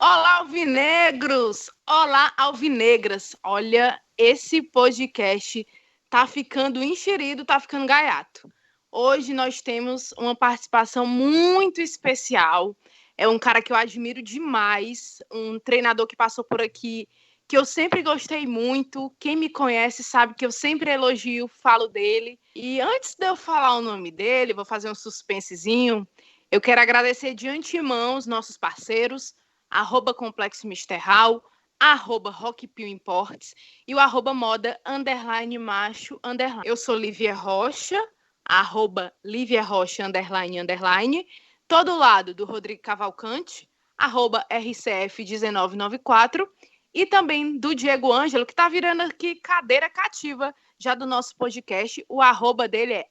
Olá, alvinegros! Olá, alvinegras! Olha, esse podcast tá ficando enxerido, tá ficando gaiato. Hoje nós temos uma participação muito especial. É um cara que eu admiro demais, um treinador que passou por aqui, que eu sempre gostei muito. Quem me conhece sabe que eu sempre elogio, falo dele. E antes de eu falar o nome dele, vou fazer um suspensezinho. Eu quero agradecer de antemão os nossos parceiros, @Complexo Misterral, @Rockpio Imports e o @moda _macho _. Eu sou Lívia Rocha, @Lívia Rocha __. Todo lado do Rodrigo Cavalcante, @RCF1994. E também do Diego Ângelo, que está virando aqui cadeira cativa já do nosso podcast. O @ dele é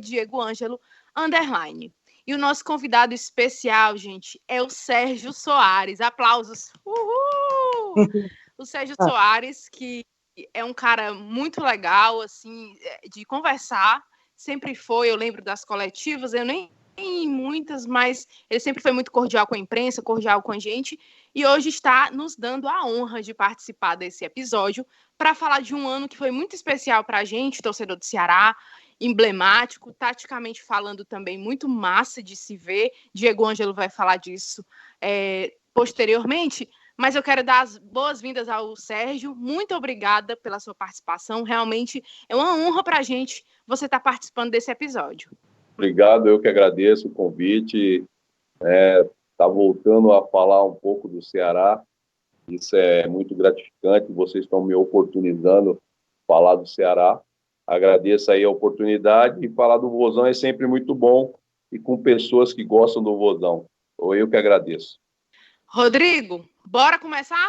@Diego Ângelo _. E o nosso convidado especial, gente, é o Sérgio Soares. Aplausos. Uhul! O Sérgio Soares, que é um cara muito legal, assim, de conversar. Sempre foi, eu lembro das coletivas, eu nem em muitas, mas ele sempre foi muito cordial com a imprensa, cordial com a gente. E hoje está nos dando a honra de participar desse episódio para falar de um ano que foi muito especial para a gente, torcedor do Ceará, emblemático, taticamente falando também muito massa de se ver. Diego Ângelo vai falar disso posteriormente, mas eu quero dar as boas-vindas ao Sérgio. Muito obrigada pela sua participação. Realmente é uma honra para a gente você estar participando desse episódio. Obrigado, eu que agradeço o convite. Tá voltando a falar um pouco do Ceará. Isso é muito gratificante. Vocês estão me oportunizando falar do Ceará. Agradeço aí a oportunidade, e falar do Vozão é sempre muito bom, e com pessoas que gostam do Vozão. Eu que agradeço. Rodrigo, bora começar?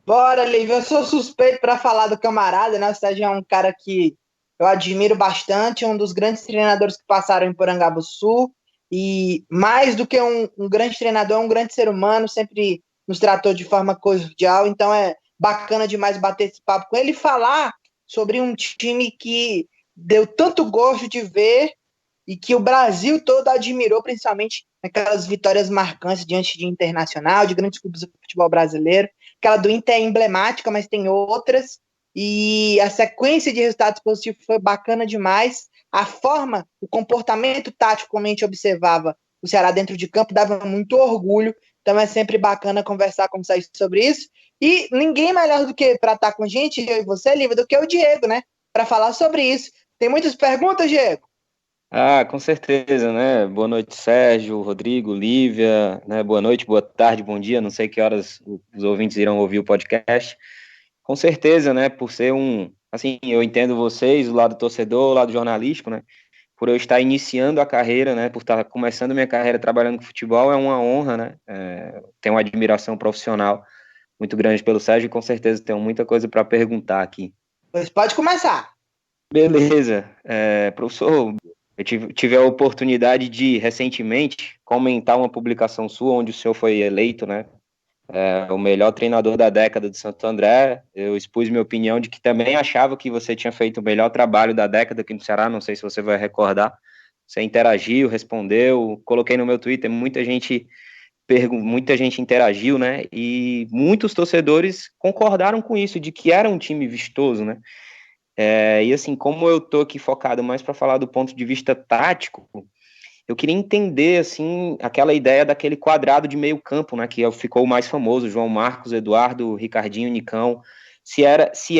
Bora, Lívia. Eu sou suspeito para falar do camarada, né? O Sérgio é um cara que eu admiro bastante, um dos grandes treinadores que passaram em Porangabuçu, e mais do que um grande treinador, é um grande ser humano, sempre nos tratou de forma cordial, então é bacana demais bater esse papo com ele e falar sobre um time que deu tanto gosto de ver e que o Brasil todo admirou, principalmente naquelas vitórias marcantes diante de Internacional, de grandes clubes do futebol brasileiro. Aquela do Inter é emblemática, mas tem outras, e a sequência de resultados positivos foi bacana demais. A forma, o comportamento tático, como a gente observava o Ceará dentro de campo, dava muito orgulho, então é sempre bacana conversar com vocês sobre isso. E ninguém melhor do que para estar com a gente, eu e você, Lívia, do que o Diego, né? Para falar sobre isso. Tem muitas perguntas, Diego? Com certeza, né? Boa noite, Sérgio, Rodrigo, Lívia, né? Boa noite, boa tarde, bom dia. Não sei que horas os ouvintes irão ouvir o podcast. Com certeza, né? Por ser assim, eu entendo vocês, o lado torcedor, o lado jornalístico, né? Por eu estar iniciando a carreira, né? Por estar começando minha carreira trabalhando com futebol, é uma honra, né? Tenho uma admiração profissional muito grande pelo Sérgio, e com certeza tenho muita coisa para perguntar aqui. Pois pode começar. Beleza. Professor, eu tive a oportunidade de, recentemente, comentar uma publicação sua, onde o senhor foi eleito, né, o melhor treinador da década de Santo André. Eu expus minha opinião de que também achava que você tinha feito o melhor trabalho da década aqui no Ceará, não sei se você vai recordar. Você interagiu, respondeu, coloquei no meu Twitter, muita gente interagiu, né, e muitos torcedores concordaram com isso, de que era um time vistoso, né. E assim, como eu tô aqui focado mais para falar do ponto de vista tático, eu queria entender, assim, aquela ideia daquele quadrado de meio campo, né, que ficou o mais famoso, João Marcos, Eduardo, Ricardinho, Nicão, se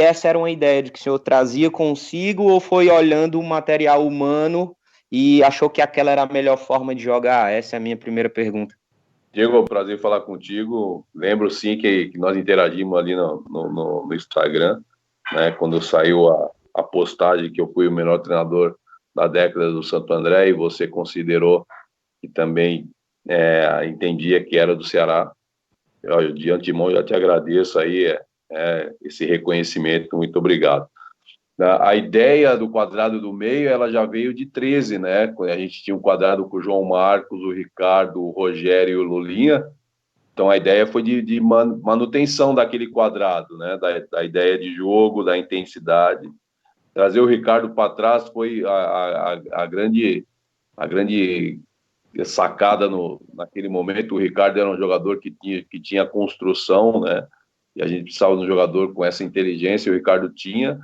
essa era uma ideia de que o senhor trazia consigo, ou foi olhando o material humano e achou que aquela era a melhor forma de jogar? Essa é a minha primeira pergunta. Diego, é um prazer falar contigo. Lembro sim que nós interagimos ali no Instagram, né, quando saiu a postagem que eu fui o melhor treinador da década do Santo André, e você considerou que também entendia que era do Ceará. De antemão já te agradeço aí esse reconhecimento, muito obrigado. A ideia do quadrado do meio, ela já veio de 13, né? A gente tinha um quadrado com o João Marcos, o Ricardo, o Rogério e o Lulinha. Então a ideia foi de manutenção daquele quadrado, né? Da ideia de jogo, da intensidade. Trazer o Ricardo para trás foi a grande sacada naquele momento. O Ricardo era um jogador que tinha construção, né? E a gente precisava de um jogador com essa inteligência, o Ricardo tinha.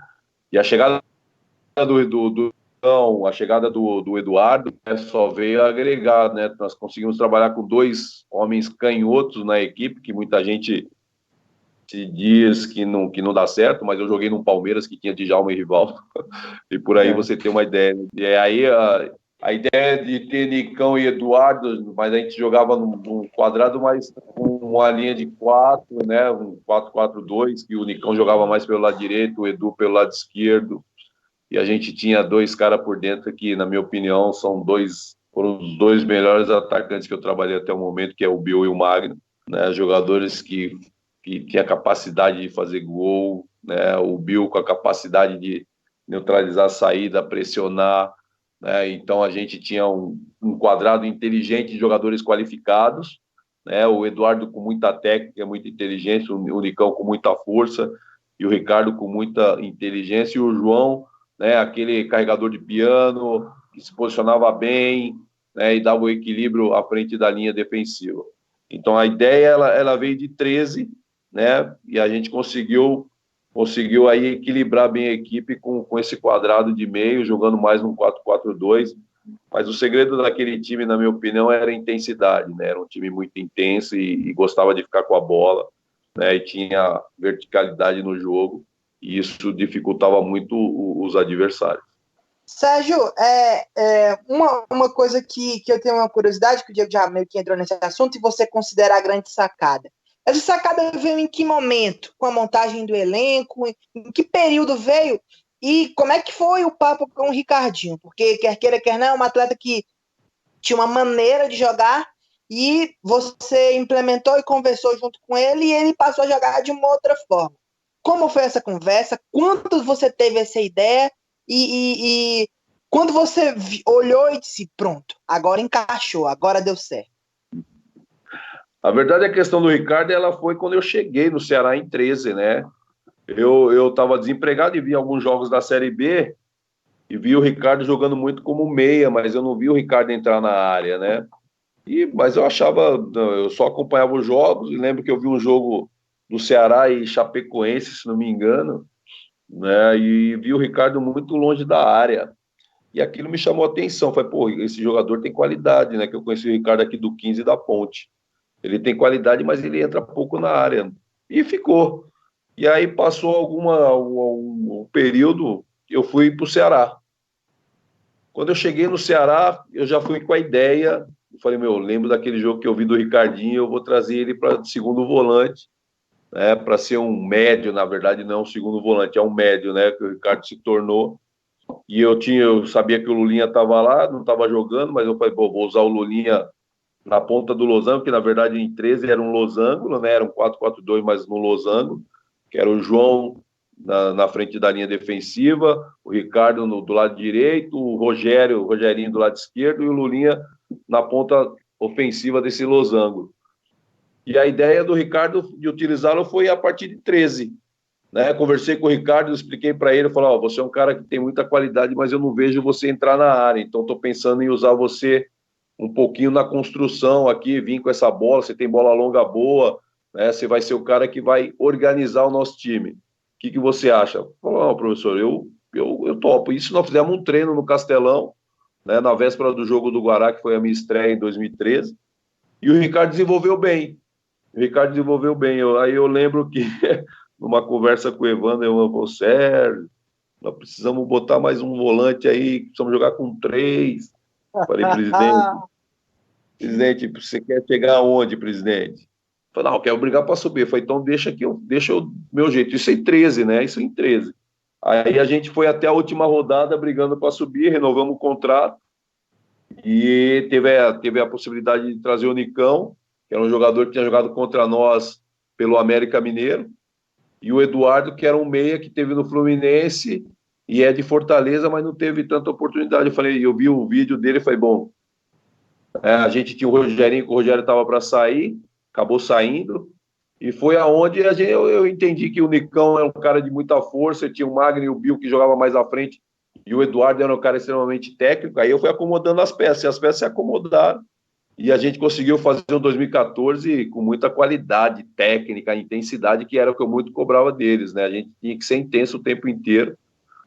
E a chegada a chegada do Eduardo, né, só veio agregar, né? Nós conseguimos trabalhar com 2 homens canhotos na equipe, que muita gente se diz que não dá certo, mas eu joguei no Palmeiras, que tinha Djalma e Rivaldo, e por aí você tem uma ideia. E aí a ideia de ter Nicão e Eduardo, mas a gente jogava num quadrado mais com uma linha de 4, né? Um 4-4-2, que o Nicão jogava mais pelo lado direito, o Edu pelo lado esquerdo, e a gente tinha 2 caras por dentro que, na minha opinião, foram os 2 melhores atacantes que eu trabalhei até o momento, que é o Bill e o Magno, né? Jogadores que tinha capacidade de fazer gol, né? O Bill com a capacidade de neutralizar a saída, pressionar, né? Então a gente tinha um quadrado inteligente de jogadores qualificados, né? O Eduardo com muita técnica, muita inteligência, o Nicão com muita força, e o Ricardo com muita inteligência, e o João, né? Aquele carregador de piano que se posicionava bem, né? E dava o equilíbrio à frente da linha defensiva. Então a ideia ela veio de 13, né? E a gente conseguiu aí equilibrar bem a equipe com esse quadrado de meio, jogando mais num 4-4-2. Mas o segredo daquele time, na minha opinião, era a intensidade, né? Era um time muito intenso e gostava de ficar com a bola, né? E tinha verticalidade no jogo, e isso dificultava muito os adversários. Sérgio, uma coisa que eu tenho uma curiosidade, que o Diego já meio que entrou nesse assunto, e você considera a grande sacada. Essa sacada veio em que momento? Com a montagem do elenco? Em que período veio? E como é que foi o papo com o Ricardinho? Porque, quer queira, quer não, é um atleta que tinha uma maneira de jogar e você implementou e conversou junto com ele e ele passou a jogar de uma outra forma. Como foi essa conversa? Quando você teve essa ideia? E quando você olhou e disse, pronto, agora encaixou, agora deu certo? A verdade é que a questão do Ricardo, ela foi quando eu cheguei no Ceará em 13, né? Eu estava desempregado e vi alguns jogos da Série B e vi o Ricardo jogando muito como meia, mas eu não vi o Ricardo entrar na área, né? Mas eu só acompanhava os jogos, e lembro que eu vi um jogo do Ceará e Chapecoense, se não me engano, né? E vi o Ricardo muito longe da área. E aquilo me chamou a atenção. Falei, pô, esse jogador tem qualidade, né? Que eu conheci o Ricardo aqui do 15 da Ponte. Ele tem qualidade, mas ele entra pouco na área. E ficou. E aí passou um período, eu fui para o Ceará. Quando eu cheguei no Ceará, eu já fui com a ideia, eu falei, eu lembro daquele jogo que eu vi do Ricardinho, eu vou trazer ele para segundo volante, né, para ser um médio, na verdade não é um segundo volante, é um médio, né, que o Ricardo se tornou. E eu sabia que o Lulinha estava lá, não estava jogando, mas eu falei, vou usar o Lulinha na ponta do losango, que na verdade em 13 era um losango, né, era um 4-4-2, mas no losango, que era o João na frente da linha defensiva, o Ricardo do lado direito, o Rogerinho do lado esquerdo e o Lulinha na ponta ofensiva desse losango. E a ideia do Ricardo de utilizá-lo foi a partir de 13. Né? Conversei com o Ricardo, expliquei para ele, falei, você é um cara que tem muita qualidade, mas eu não vejo você entrar na área, então estou pensando em usar você um pouquinho na construção aqui, vir com essa bola, você tem bola longa boa, né? Você vai ser o cara que vai organizar o nosso time. O que você acha? Falei, professor, eu topo. Isso nós fizemos um treino no Castelão, né, na véspera do jogo do Guará, que foi a minha estreia em 2013, e o Ricardo desenvolveu bem. Aí eu lembro que, numa conversa com o Evandro, eu falei, Sérgio, nós precisamos botar mais um volante aí, precisamos jogar com 3. Falei, presidente, você quer chegar aonde, presidente? Falei, não, eu quero brigar para subir. Falei, então deixa o meu jeito. Isso em 13, né? Isso em 13. Aí a gente foi até a última rodada brigando para subir, renovamos o contrato e teve a possibilidade de trazer o Nicão, que era um jogador que tinha jogado contra nós pelo América Mineiro, e o Eduardo, que era um meia que teve no Fluminense e é de Fortaleza, mas não teve tanta oportunidade. Eu vi o vídeo dele e falei, bom, a gente tinha o Rogerinho, que o Rogério estava para sair, acabou saindo, e foi aonde eu entendi que o Nicão é um cara de muita força, tinha o Magno e o Bill que jogava mais à frente, e o Eduardo era um cara extremamente técnico, aí eu fui acomodando as peças, e as peças se acomodaram, e a gente conseguiu fazer um 2014 com muita qualidade técnica, intensidade, que era o que eu muito cobrava deles, né? A gente tinha que ser intenso o tempo inteiro,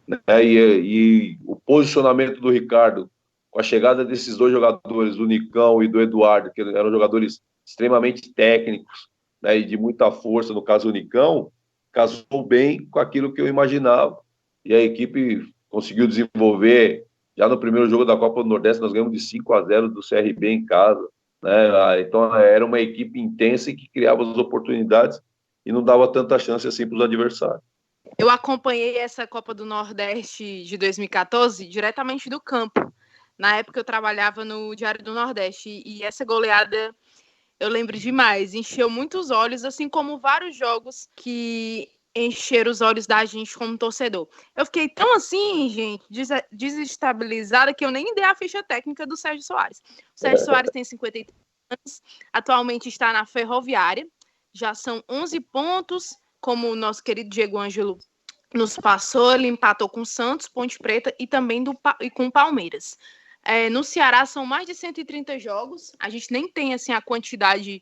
né? E o posicionamento do Ricardo, com a chegada desses dois jogadores, do Nicão e do Eduardo, que eram jogadores extremamente técnicos, né, e de muita força, no caso o Nicão, casou bem com aquilo que eu imaginava, e a equipe conseguiu desenvolver. Já no primeiro jogo da Copa do Nordeste, nós ganhamos de 5-0 do CRB em casa, né? Então era uma equipe intensa e que criava as oportunidades e não dava tanta chance assim para os adversários. Eu acompanhei essa Copa do Nordeste de 2014 diretamente do campo. Na época eu trabalhava no Diário do Nordeste e essa goleada eu lembro demais, encheu muitos olhos, assim como vários jogos que encheram os olhos da gente como torcedor. Eu fiquei tão assim, gente, desestabilizada, que eu nem dei a ficha técnica do Sérgio Soares. O Sérgio Soares tem 53 anos, atualmente está na Ferroviária, já são 11 pontos, como o nosso querido Diego Ângelo nos passou, ele empatou com o Santos, Ponte Preta e também com o Palmeiras. No Ceará são mais de 130 jogos, a gente nem tem assim, a quantidade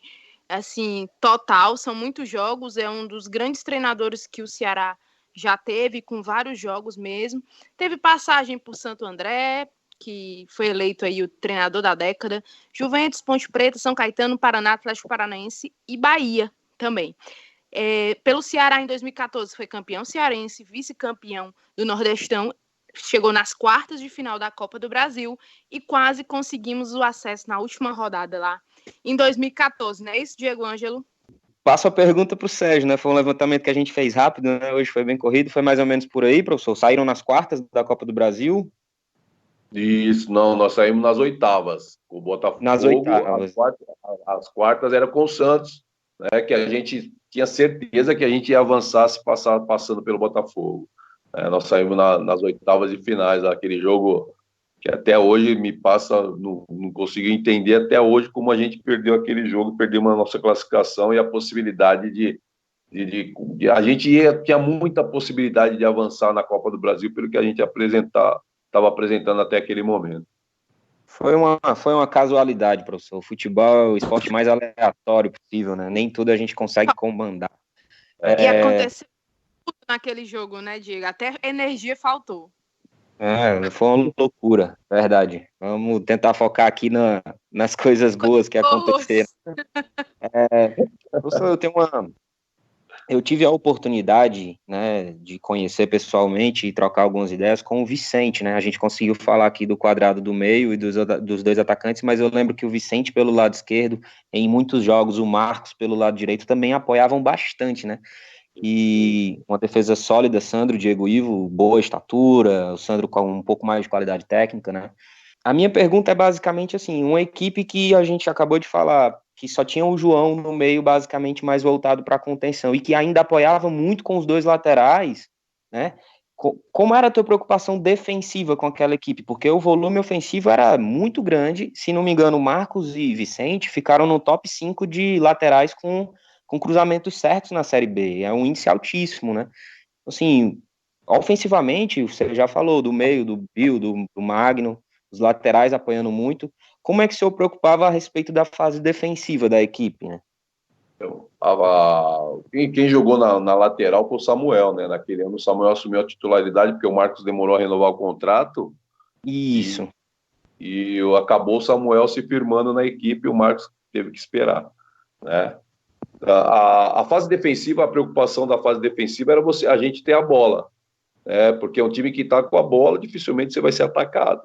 assim, total, são muitos jogos, é um dos grandes treinadores que o Ceará já teve, com vários jogos mesmo. Teve passagem por Santo André, que foi eleito aí o treinador da década, Juventus, Ponte Preta, São Caetano, Paraná, Atlético Paranaense e Bahia também. Pelo Ceará em 2014 foi campeão cearense, vice-campeão do Nordestão, chegou nas quartas de final da Copa do Brasil e quase conseguimos o acesso na última rodada lá em 2014, não é isso, Diego Ângelo? Passo a pergunta para o Sérgio, né? Foi um levantamento que a gente fez rápido, né? Hoje foi bem corrido, foi mais ou menos por aí, professor? Saíram nas quartas da Copa do Brasil? Isso, não, nós saímos nas oitavas. O Botafogo, Nas oitavas. As quartas era com o Santos, né? Que a gente tinha certeza que a gente ia avançar se passando pelo Botafogo. Nós saímos nas oitavas de finais, aquele jogo que até hoje me passa, não consigo entender até hoje como a gente perdeu aquele jogo, perdemos a nossa classificação e a possibilidade a gente tinha muita possibilidade de avançar na Copa do Brasil pelo que a gente estava apresentando até aquele momento. Foi uma casualidade, professor. O futebol é o esporte mais aleatório possível, né? Nem tudo a gente consegue comandar. E aconteceu tudo naquele jogo, né, Diego? Até energia faltou. Foi uma loucura, verdade. Vamos tentar focar aqui nas coisas boas que aconteceram. Professor, eu tive a oportunidade, né, de conhecer pessoalmente e trocar algumas ideias com o Vicente, né? A gente conseguiu falar aqui do quadrado do meio e dos dois atacantes, mas eu lembro que o Vicente pelo lado esquerdo, em muitos jogos, o Marcos pelo lado direito também apoiavam bastante, né? E uma defesa sólida, Sandro, Diego Ivo, boa estatura, o Sandro com um pouco mais de qualidade técnica, né? A minha pergunta é basicamente assim, uma equipe que a gente acabou de falar, que só tinha o João no meio basicamente mais voltado para a contenção e que ainda apoiava muito com os dois laterais, né? Como era a tua preocupação defensiva com aquela equipe? Porque o volume ofensivo era muito grande, se não me engano, Marcos e Vicente ficaram no top 5 de laterais com cruzamentos certos na Série B, é um índice altíssimo, né? Assim, ofensivamente, você já falou do meio, do Bill, do Magno, os laterais apoiando muito. Como é que o senhor preocupava a respeito da fase defensiva da equipe, né? Quem jogou na lateral foi o Samuel, né? Naquele ano o Samuel assumiu a titularidade porque o Marcos demorou a renovar o contrato. Isso. E acabou o Samuel se firmando na equipe e o Marcos teve que esperar, né? A fase defensiva, a preocupação da fase defensiva era a gente ter a bola, né? Porque é um time que está com a bola, dificilmente você vai ser atacado,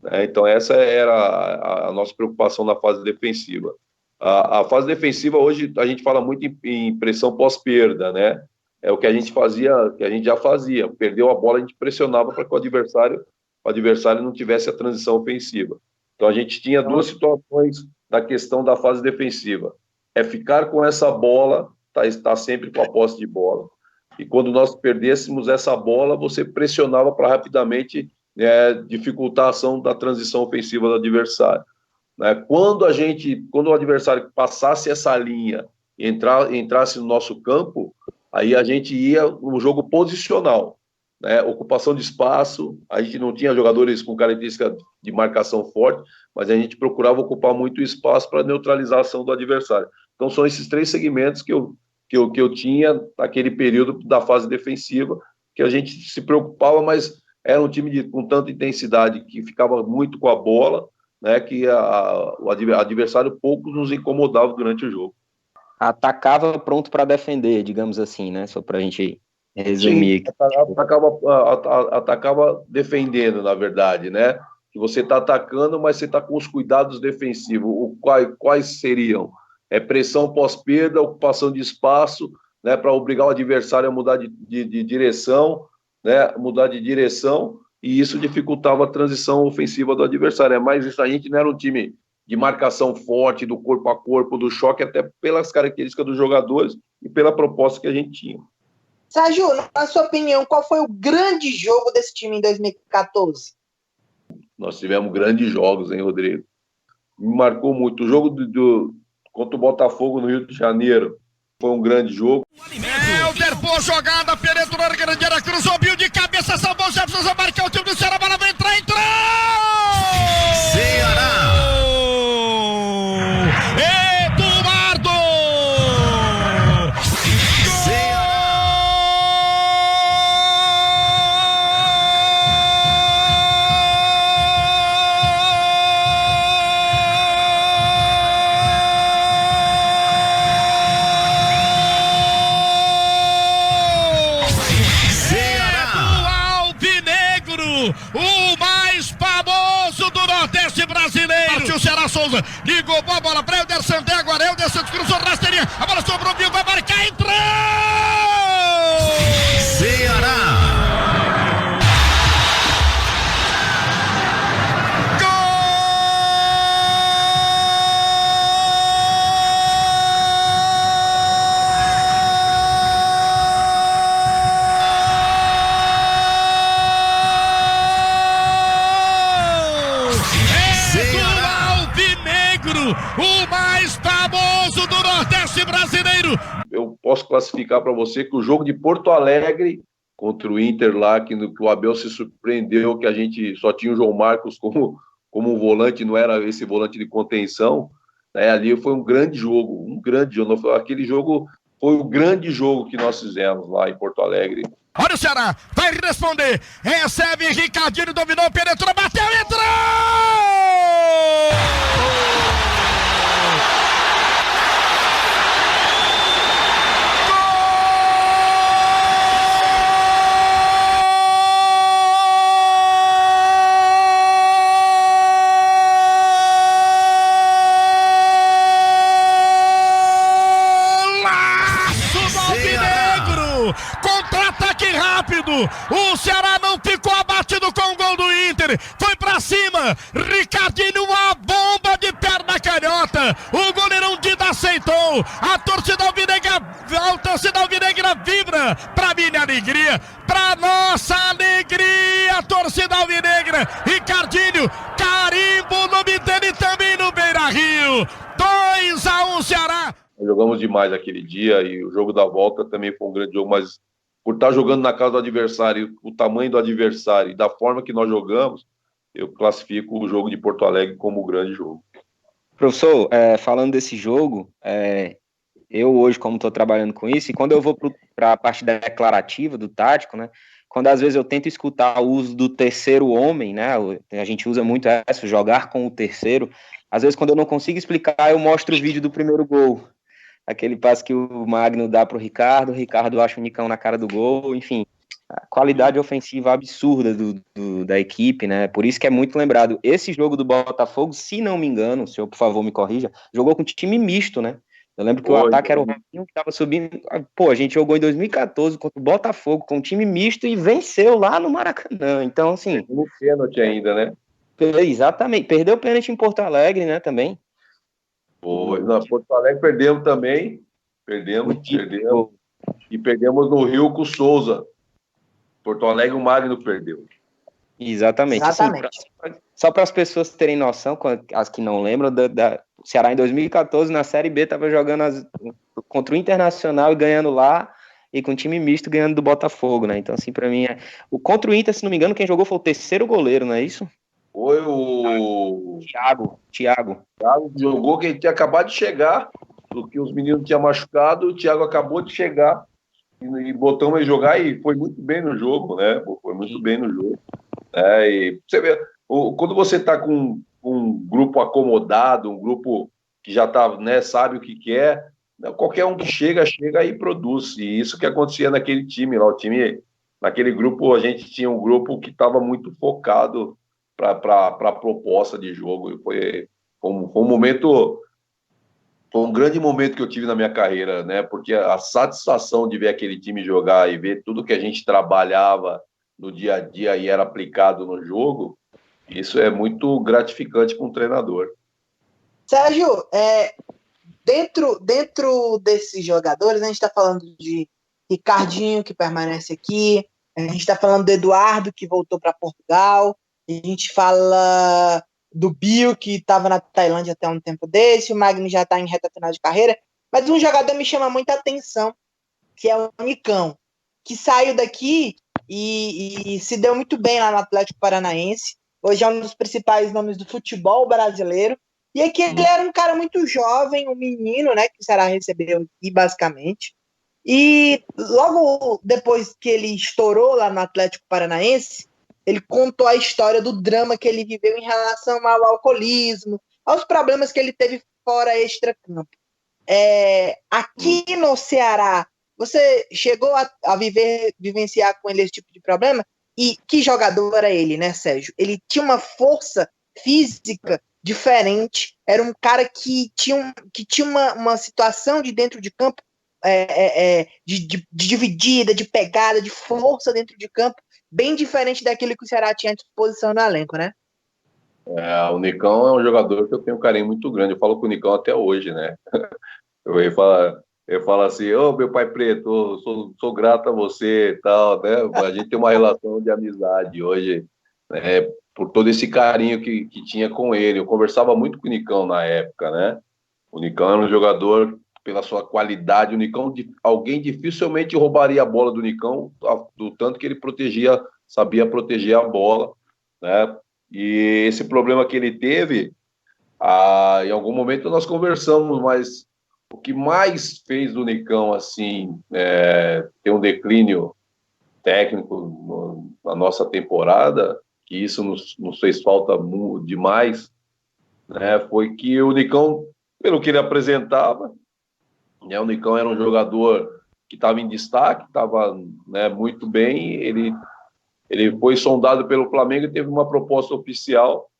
né? Então essa era a nossa preocupação na fase defensiva. A fase defensiva hoje a gente fala muito em pressão pós-perda, né? É o que a gente fazia, que a gente já fazia. Perdeu a bola, a gente pressionava para que o adversário não tivesse a transição ofensiva. Então a gente tinha duas situações da questão da fase defensiva. É ficar com essa bola, estar sempre com a posse de bola. E quando nós perdêssemos essa bola, você pressionava para rapidamente dificultar a ação da transição ofensiva do adversário. Né? Quando o adversário passasse essa linha e entrasse no nosso campo, aí a gente ia no jogo posicional. né? Ocupação de espaço, a gente não tinha jogadores com característica de marcação forte, mas a gente procurava ocupar muito espaço para neutralizar a ação do adversário. Então são esses 3 segmentos que eu tinha naquele período da fase defensiva, que a gente se preocupava, mas era um time com tanta intensidade que ficava muito com a bola, né, que o adversário pouco nos incomodava durante o jogo. Atacava pronto para defender, digamos assim, né? Só para a gente resumir. Atacava defendendo, na verdade, né? Que você está atacando, mas você está com os cuidados defensivos. Quais seriam? Pressão pós-perda, ocupação de espaço, né? Para obrigar o adversário a mudar de direção, né? Mudar de direção, e isso dificultava a transição ofensiva do adversário. Mas isso, a gente não era um time de marcação forte, do corpo a corpo, do choque, até pelas características dos jogadores e pela proposta que a gente tinha. Sérgio, na sua opinião, qual foi o grande jogo desse time em 2014? Nós tivemos grandes jogos, hein, Rodrigo? Me marcou muito. O jogo contra o Botafogo no Rio de Janeiro foi um grande jogo. Boa jogada, penetrou na grande área, cruzou, bill de cabeça, salvou o Jefferson, marcar o time do Ceará, a bola vai entrar, entrou! Ceará! Eduardo! O mais famoso do Nordeste brasileiro. Partiu o Ceará, Souza, ligou, boa bola para Helder Santé, agora Helder Santos cruzou rasteirinha, a bola sobrou, Bill vai marcar, entrou! Ceará! O mais famoso do Nordeste brasileiro. Eu posso classificar para você que o jogo de Porto Alegre contra o Inter lá, que o Abel se surpreendeu que a gente só tinha o João Marcos como um volante, não era esse volante de contenção, né? Ali foi um grande jogo. Aquele jogo foi o grande jogo que nós fizemos lá em Porto Alegre. Olha o Ceará, vai responder, recebe, Ricardinho dominou, penetrou, bateu, entrou! Contra-ataque rápido, o Ceará não ficou abatido com o gol do Inter, foi pra cima, Ricardinho, uma bomba de perna canhota, o goleirão Dida aceitou, a torcida alvinegra vibra, pra minha alegria, pra nossa alegria, a torcida alvinegra, Ricardinho, carimbo o nome dele também no Beira-Rio, 2-1 Ceará. Jogamos demais aquele dia e o jogo da volta também foi um grande jogo, mas por estar jogando na casa do adversário, o tamanho do adversário e da forma que nós jogamos, eu classifico o jogo de Porto Alegre como um grande jogo. Professor, falando desse jogo, eu hoje, como estou trabalhando com isso, e quando eu vou para a parte declarativa do tático, né, quando às vezes eu tento escutar o uso do terceiro homem, né, a gente usa muito essa, jogar com o terceiro, às vezes quando eu não consigo explicar, eu mostro o vídeo do primeiro gol. Aquele passe que o Magno dá para o Ricardo acha o Nicão na cara do gol, enfim, a qualidade ofensiva absurda da equipe, né, por isso que é muito lembrado. Esse jogo do Botafogo, se não me engano, o senhor, por favor, me corrija, jogou com time misto, né, eu lembro que o ataque era o Robinho que estava subindo, a gente jogou em 2014 contra o Botafogo, com time misto e venceu lá no Maracanã, então, assim... No pênalti ainda, né? Exatamente, perdeu o pênalti em Porto Alegre, né, também. Foi, na Porto Alegre perdemos também, perdemos, e perdemos no Rio com o Souza. Porto Alegre o Magno perdeu. Exatamente. Assim, só para as pessoas terem noção, as que não lembram, o Ceará em 2014 na Série B estava jogando contra o Internacional e ganhando lá, e com um time misto ganhando do Botafogo, né? Então, assim, pra mim, contra o Inter, se não me engano, quem jogou foi o terceiro goleiro, não é isso? Foi o Thiago. Thiago jogou, que ele tinha acabado de chegar, porque os meninos tinham machucado, o Thiago acabou de chegar e botamos ele jogar e foi muito bem no jogo, né? Foi muito bem no jogo. E você vê, quando você está com um grupo acomodado, um grupo que já tá, né, sabe o que quer, qualquer um que chega e produz. E isso que acontecia naquele time lá. Naquele grupo, a gente tinha um grupo que estava muito focado para a proposta de jogo. E foi um momento, foi um grande momento que eu tive na minha carreira, né? Porque a satisfação de ver aquele time jogar e ver tudo que a gente trabalhava no dia a dia e era aplicado no jogo, isso é muito gratificante para um treinador. Sérgio, dentro desses jogadores, a gente está falando de Ricardinho, que permanece aqui, a gente está falando do Eduardo, que voltou para Portugal, a gente fala do Bill, que estava na Tailândia até um tempo desse, o Magni já está em reta final de carreira, mas um jogador me chama muita atenção, que é o Nicão, que saiu daqui e se deu muito bem lá no Atlético Paranaense, hoje é um dos principais nomes do futebol brasileiro, e aqui ele era um cara muito jovem, um menino, né, que o Ceará recebeu aqui, basicamente. E logo depois que ele estourou lá no Atlético Paranaense, ele contou a história do drama que ele viveu em relação ao alcoolismo, aos problemas que ele teve fora extracampo. Aqui no Ceará, você chegou a vivenciar com ele esse tipo de problema? E que jogador era ele, né, Sérgio? Ele tinha uma força física diferente, era um cara que tinha uma situação de dentro de campo, de dividida, de pegada, de força dentro de campo, bem diferente daquilo que o Ceará tinha à disposição no elenco, né? O Nicão é um jogador que eu tenho um carinho muito grande, eu falo com o Nicão até hoje, né? Eu falo assim, meu pai preto, sou grato a você e tal, né? A gente tem uma relação de amizade hoje, né? Por todo esse carinho que tinha com ele. Eu conversava muito com o Nicão na época, né? O Nicão era um jogador, pela sua qualidade, o Nicão, alguém dificilmente roubaria a bola do Nicão, do tanto que ele sabia proteger a bola, né? E esse problema que ele teve, em algum momento nós conversamos, mas o que mais fez do Nicão, assim, ter um declínio técnico na nossa temporada, que isso nos fez falta demais, né, foi que o Nicão, pelo que ele apresentava, né, o Nicão era um jogador que estava em destaque, estava, né, muito bem, ele foi sondado pelo Flamengo e teve uma proposta oficial,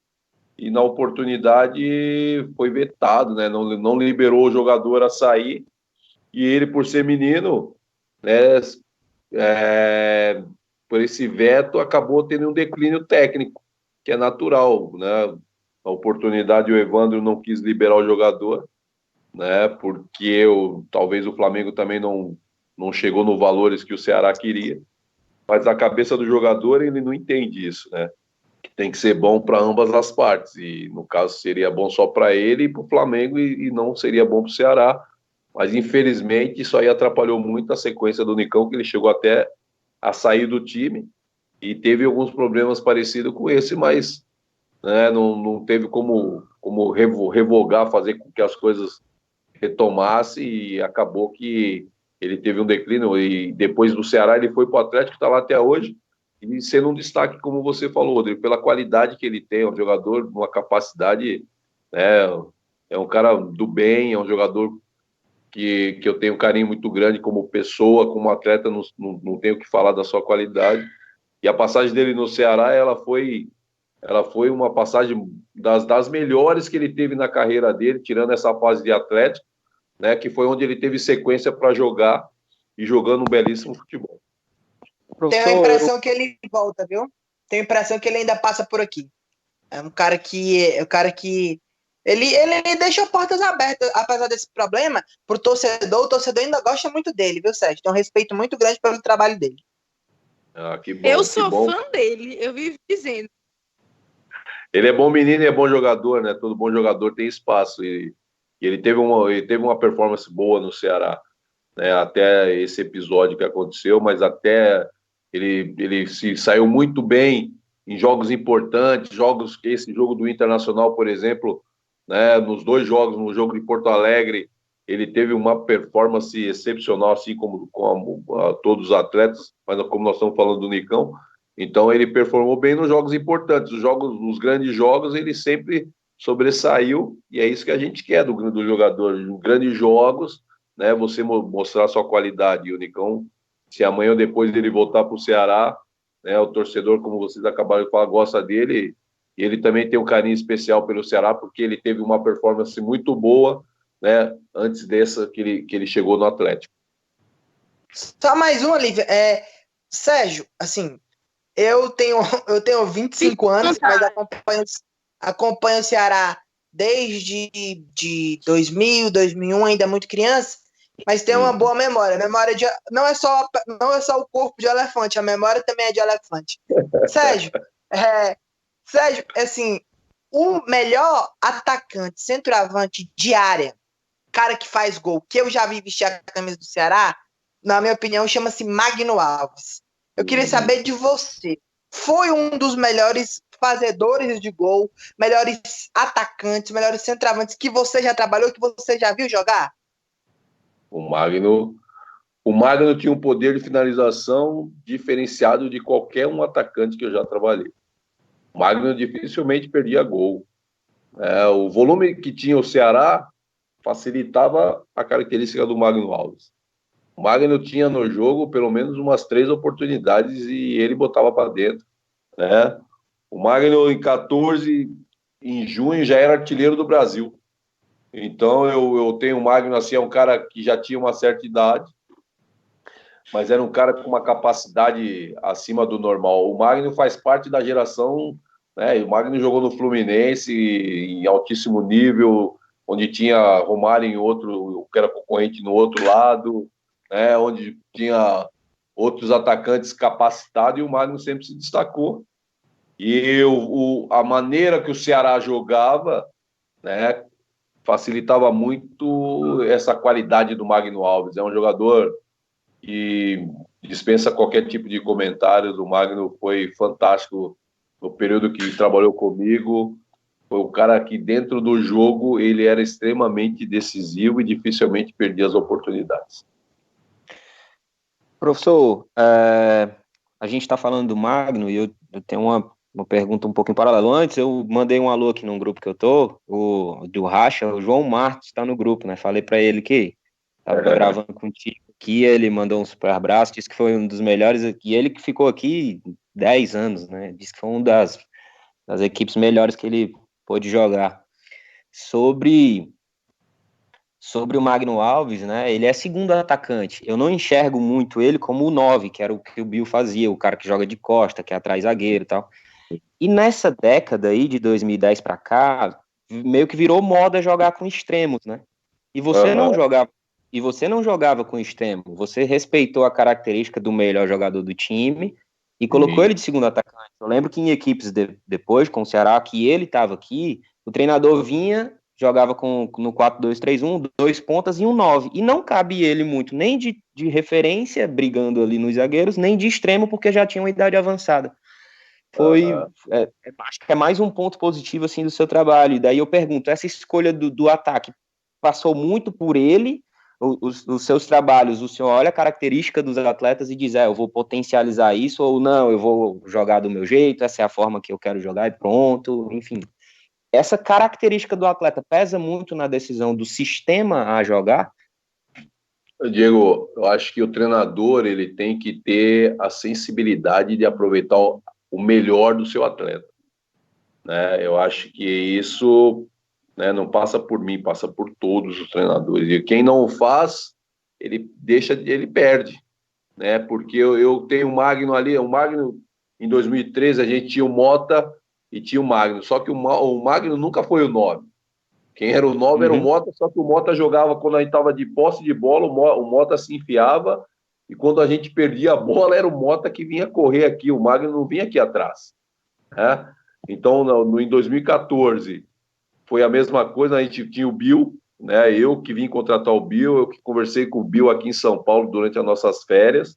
e na oportunidade foi vetado, né, não liberou o jogador a sair, e ele, por ser menino, né, por esse veto, acabou tendo um declínio técnico, que é natural, né? A oportunidade, o Evandro não quis liberar o jogador, né? Porque talvez o Flamengo também não chegou nos valores que o Ceará queria, mas a cabeça do jogador, ele não entende isso, né? Que tem que ser bom para ambas as partes, e no caso seria bom só para ele e para o Flamengo, e não seria bom para o Ceará. Mas infelizmente isso aí atrapalhou muito a sequência do Nicão, que ele chegou até a sair do time e teve alguns problemas parecidos com esse, mas, né, não teve como revogar, fazer com que as coisas retomassem, e acabou que ele teve um declínio, e depois do Ceará ele foi para o Atlético, está lá até hoje, e sendo um destaque, como você falou, Rodrigo, pela qualidade que ele tem, é um jogador de uma capacidade, né, é um cara do bem, é um jogador que eu tenho um carinho muito grande como pessoa, como atleta, não tenho o que falar da sua qualidade. E a passagem dele no Ceará, ela foi uma passagem das melhores que ele teve na carreira dele, tirando essa fase de Atlético, né, que foi onde ele teve sequência para jogar, e jogando um belíssimo futebol. Tenho a impressão que ele volta, viu? Tenho a impressão que ele ainda passa por aqui. É um cara que ele deixa portas abertas, apesar desse problema, pro torcedor. O torcedor ainda gosta muito dele, viu, Sérgio? Tem um respeito muito grande pelo trabalho dele. Que bom, eu sou bom. fã dele, eu vivo dizendo. Ele é bom menino e é bom jogador, né? Todo bom jogador tem espaço, e ele teve uma performance boa no Ceará. né, até esse episódio que aconteceu, mas até ele se saiu muito bem em jogos importantes, esse jogo do Internacional, por exemplo, né, nos 2 jogos, no jogo de Porto Alegre, ele teve uma performance excepcional, assim como todos os atletas, mas como nós estamos falando do Nicão. Então ele performou bem nos jogos importantes, os grandes jogos ele sempre sobressaiu, e é isso que a gente quer do jogador, em grandes jogos, né, você mostrar sua qualidade. E o Nicão, se amanhã ou depois ele voltar para o Ceará, né, o torcedor, como vocês acabaram de falar, gosta dele, e ele também tem um carinho especial pelo Ceará, porque ele teve uma performance muito boa, né, antes dessa que ele chegou no Atlético. Só mais uma, Lívia. Sérgio, assim, eu tenho 25 anos, mas acompanho o Ceará desde 2000, 2001, ainda muito criança, mas tenho uma boa memória. Não é só o corpo de elefante, a memória também é de elefante. Sérgio, assim, o melhor atacante, centroavante de área, cara que faz gol, que eu já vi vestir a camisa do Ceará, na minha opinião, chama-se Magno Alves. Eu queria saber de você. Foi um dos melhores fazedores de gol, melhores atacantes, melhores centroavantes que você já trabalhou, que você já viu jogar? O Magno tinha um poder de finalização diferenciado de qualquer um atacante que eu já trabalhei. O Magno dificilmente perdia gol. O volume que tinha o Ceará facilitava a característica do Magno Alves. O Magno tinha no jogo pelo menos umas 3 oportunidades e ele botava para dentro, né? O Magno, em junho, já era artilheiro do Brasil. Então, eu tenho o Magno, assim, é um cara que já tinha uma certa idade, mas era um cara com uma capacidade acima do normal. O Magno faz parte da geração, né? O Magno jogou no Fluminense em altíssimo nível, onde tinha Romário em outro, que era concorrente no outro lado, né? Onde tinha outros atacantes capacitados, e o Magno sempre se destacou. E a maneira que o Ceará jogava, né, facilitava muito essa qualidade do Magno Alves. É um jogador que dispensa qualquer tipo de comentários. O Magno foi fantástico no período que trabalhou comigo. Foi o cara que, dentro do jogo, ele era extremamente decisivo e dificilmente perdia as oportunidades. Professor, a gente está falando do Magno e eu tenho uma pergunta um pouco em paralelo. Antes, eu mandei um alô aqui num grupo que eu tô, do Racha, o João Martins está no grupo, né? Falei para ele que estava gravando contigo aqui, ele mandou um super abraço, disse que foi um dos melhores, e ele que ficou aqui 10 anos, né? Disse que foi uma das equipes melhores que ele pôde jogar. Sobre o Magno Alves, né, ele é segundo atacante. Eu não enxergo muito ele como o 9, que era o que o Bill fazia, o cara que joga de costa, que é atrás zagueiro e tal. E nessa década aí, de 2010 para cá, meio que virou moda jogar com extremos, né? E você não jogava com extremo. Você respeitou a característica do melhor jogador do time e colocou ele de segundo atacante. Eu lembro que em equipes depois, com o Ceará, que ele estava aqui, o treinador vinha, jogava no 4-2-3-1, 2 pontas e um 9. E não cabe ele muito, nem de referência, brigando ali nos zagueiros, nem de extremo, porque já tinha uma idade avançada. Acho que é mais um ponto positivo assim, do seu trabalho. E daí eu pergunto, essa escolha do ataque passou muito por ele? Os seus trabalhos, o senhor olha a característica dos atletas e diz, eu vou potencializar isso, ou não, eu vou jogar do meu jeito, essa é a forma que eu quero jogar e pronto, enfim. Essa característica do atleta pesa muito na decisão do sistema a jogar? Diego, eu acho que o treinador ele tem que ter a sensibilidade de aproveitar o melhor do seu atleta, né? Eu acho que isso, né, não passa por mim, passa por todos os treinadores. E quem não faz, ele perde, né? Porque eu tenho o Magno ali, o Magno em 2013 a gente tinha o Mota e tinha o Magno, só que o Magno nunca foi o 9. Quem era o 9 era o Mota, só que o Mota jogava quando a gente estava de posse de bola, o Mota se enfiava, e quando a gente perdia a bola, era o Mota que vinha correr aqui, o Magno não vinha aqui atrás, né? Então, em 2014, foi a mesma coisa, a gente tinha o Bill, né? Eu que vim contratar o Bill, eu que conversei com o Bill aqui em São Paulo durante as nossas férias,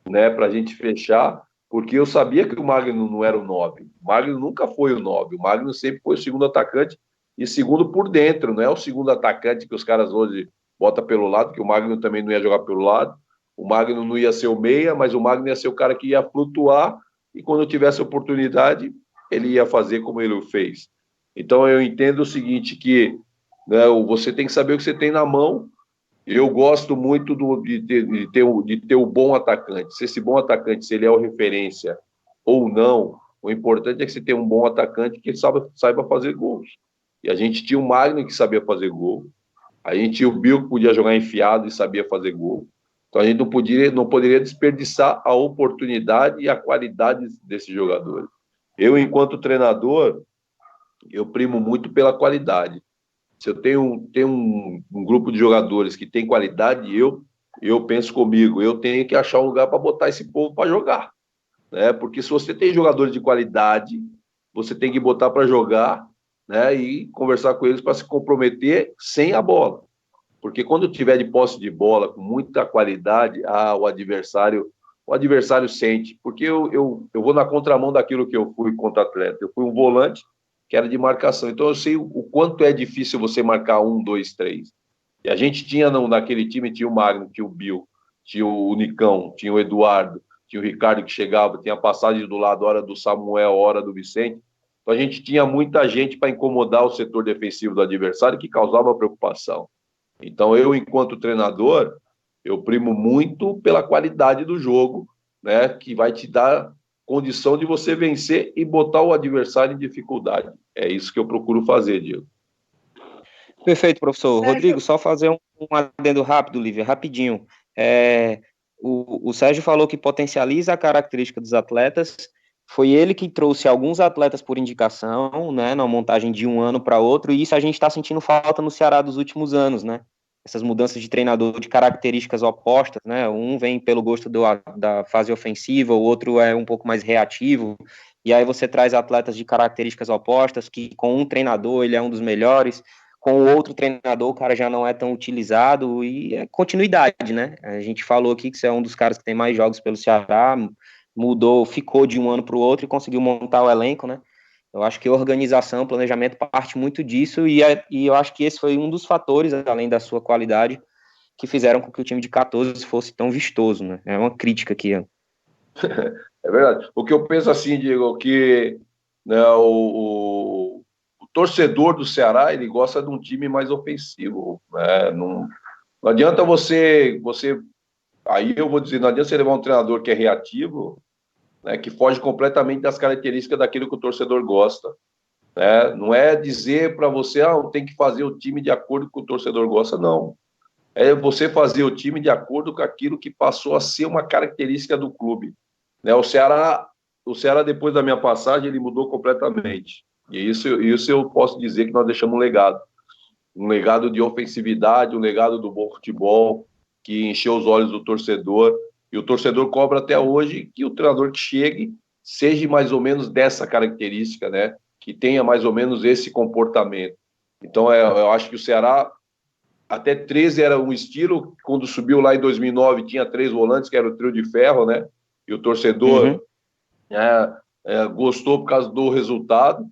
né, para a gente fechar, porque eu sabia que o Magno não era o 9. O Magno nunca foi o 9. O Magno sempre foi o segundo atacante e segundo por dentro, não é o segundo atacante que os caras hoje botam pelo lado, que o Magno também não ia jogar pelo lado. O Magno não ia ser o meia, mas o Magno ia ser o cara que ia flutuar e quando tivesse oportunidade, ele ia fazer como ele o fez. Então eu entendo o seguinte, que, né, você tem que saber o que você tem na mão. Eu gosto muito de ter o bom atacante. Se esse bom atacante, se ele é o referência ou não, o importante é que você tenha um bom atacante que saiba fazer gols. E a gente tinha o Magno que sabia fazer gol. A gente tinha o Bill que podia jogar enfiado e sabia fazer gol. Então a gente não poderia desperdiçar a oportunidade e a qualidade desses jogadores. Eu, enquanto treinador, eu primo muito pela qualidade. Se eu tenho um grupo de jogadores que tem qualidade, eu penso comigo, eu tenho que achar um lugar para botar esse povo para jogar, né? Porque se você tem jogadores de qualidade, você tem que botar para jogar, né? E conversar com eles para se comprometer sem a bola. Porque quando tiver de posse de bola com muita qualidade, o adversário sente. Porque eu vou na contramão daquilo que eu fui contra atleta. Eu fui um volante que era de marcação. Então eu sei o quanto é difícil você marcar 1, 2, 3. E a gente tinha naquele time, tinha o Magno, tinha o Bill, tinha o Nicão, tinha o Eduardo, tinha o Ricardo que chegava, tinha a passagem do lado, hora do Samuel, hora do Vicente. Então a gente tinha muita gente para incomodar o setor defensivo do adversário que causava preocupação. Então eu, enquanto treinador, eu primo muito pela qualidade do jogo, né, que vai te dar condição de você vencer e botar o adversário em dificuldade. É isso que eu procuro fazer, Diego. Perfeito, professor. Rodrigo, só fazer um adendo rápido, Lívia, rapidinho. O Sérgio falou que potencializa a característica dos atletas. Foi ele que trouxe alguns atletas por indicação, né, na montagem de um ano para outro, e isso a gente está sentindo falta no Ceará dos últimos anos, né? Essas mudanças de treinador de características opostas, né? Um vem pelo gosto da fase ofensiva, o outro é um pouco mais reativo, e aí você traz atletas de características opostas, que com um treinador ele é um dos melhores, com o outro treinador o cara já não é tão utilizado, e é continuidade, né? A gente falou aqui que você é um dos caras que tem mais jogos pelo Ceará, ficou de um ano para o outro e conseguiu montar o elenco, né? Eu acho que organização, planejamento parte muito disso, e eu acho que esse foi um dos fatores, além da sua qualidade, que fizeram com que o time de 14 fosse tão vistoso, né? É uma crítica aqui. É verdade. O que eu penso assim, Diego, que, né, o torcedor do Ceará, ele gosta de um time mais ofensivo, né? Não adianta você... Aí eu vou dizer, não adianta você levar um treinador que é reativo, né, que foge completamente das características daquilo que o torcedor gosta, né? Não é dizer para você, tem que fazer o time de acordo com o torcedor gosta, não. É você fazer o time de acordo com aquilo que passou a ser uma característica do clube, né? O Ceará, depois da minha passagem, ele mudou completamente. E isso eu posso dizer que nós deixamos um legado de ofensividade, um legado do bom futebol, que encheu os olhos do torcedor. E o torcedor cobra até hoje que o treinador que chegue seja mais ou menos dessa característica, né? Que tenha mais ou menos esse comportamento. Então, eu acho que o Ceará, até 13 era um estilo, quando subiu lá em 2009, tinha 3 volantes, que era o trio de ferro, né? E o torcedor gostou por causa do resultado.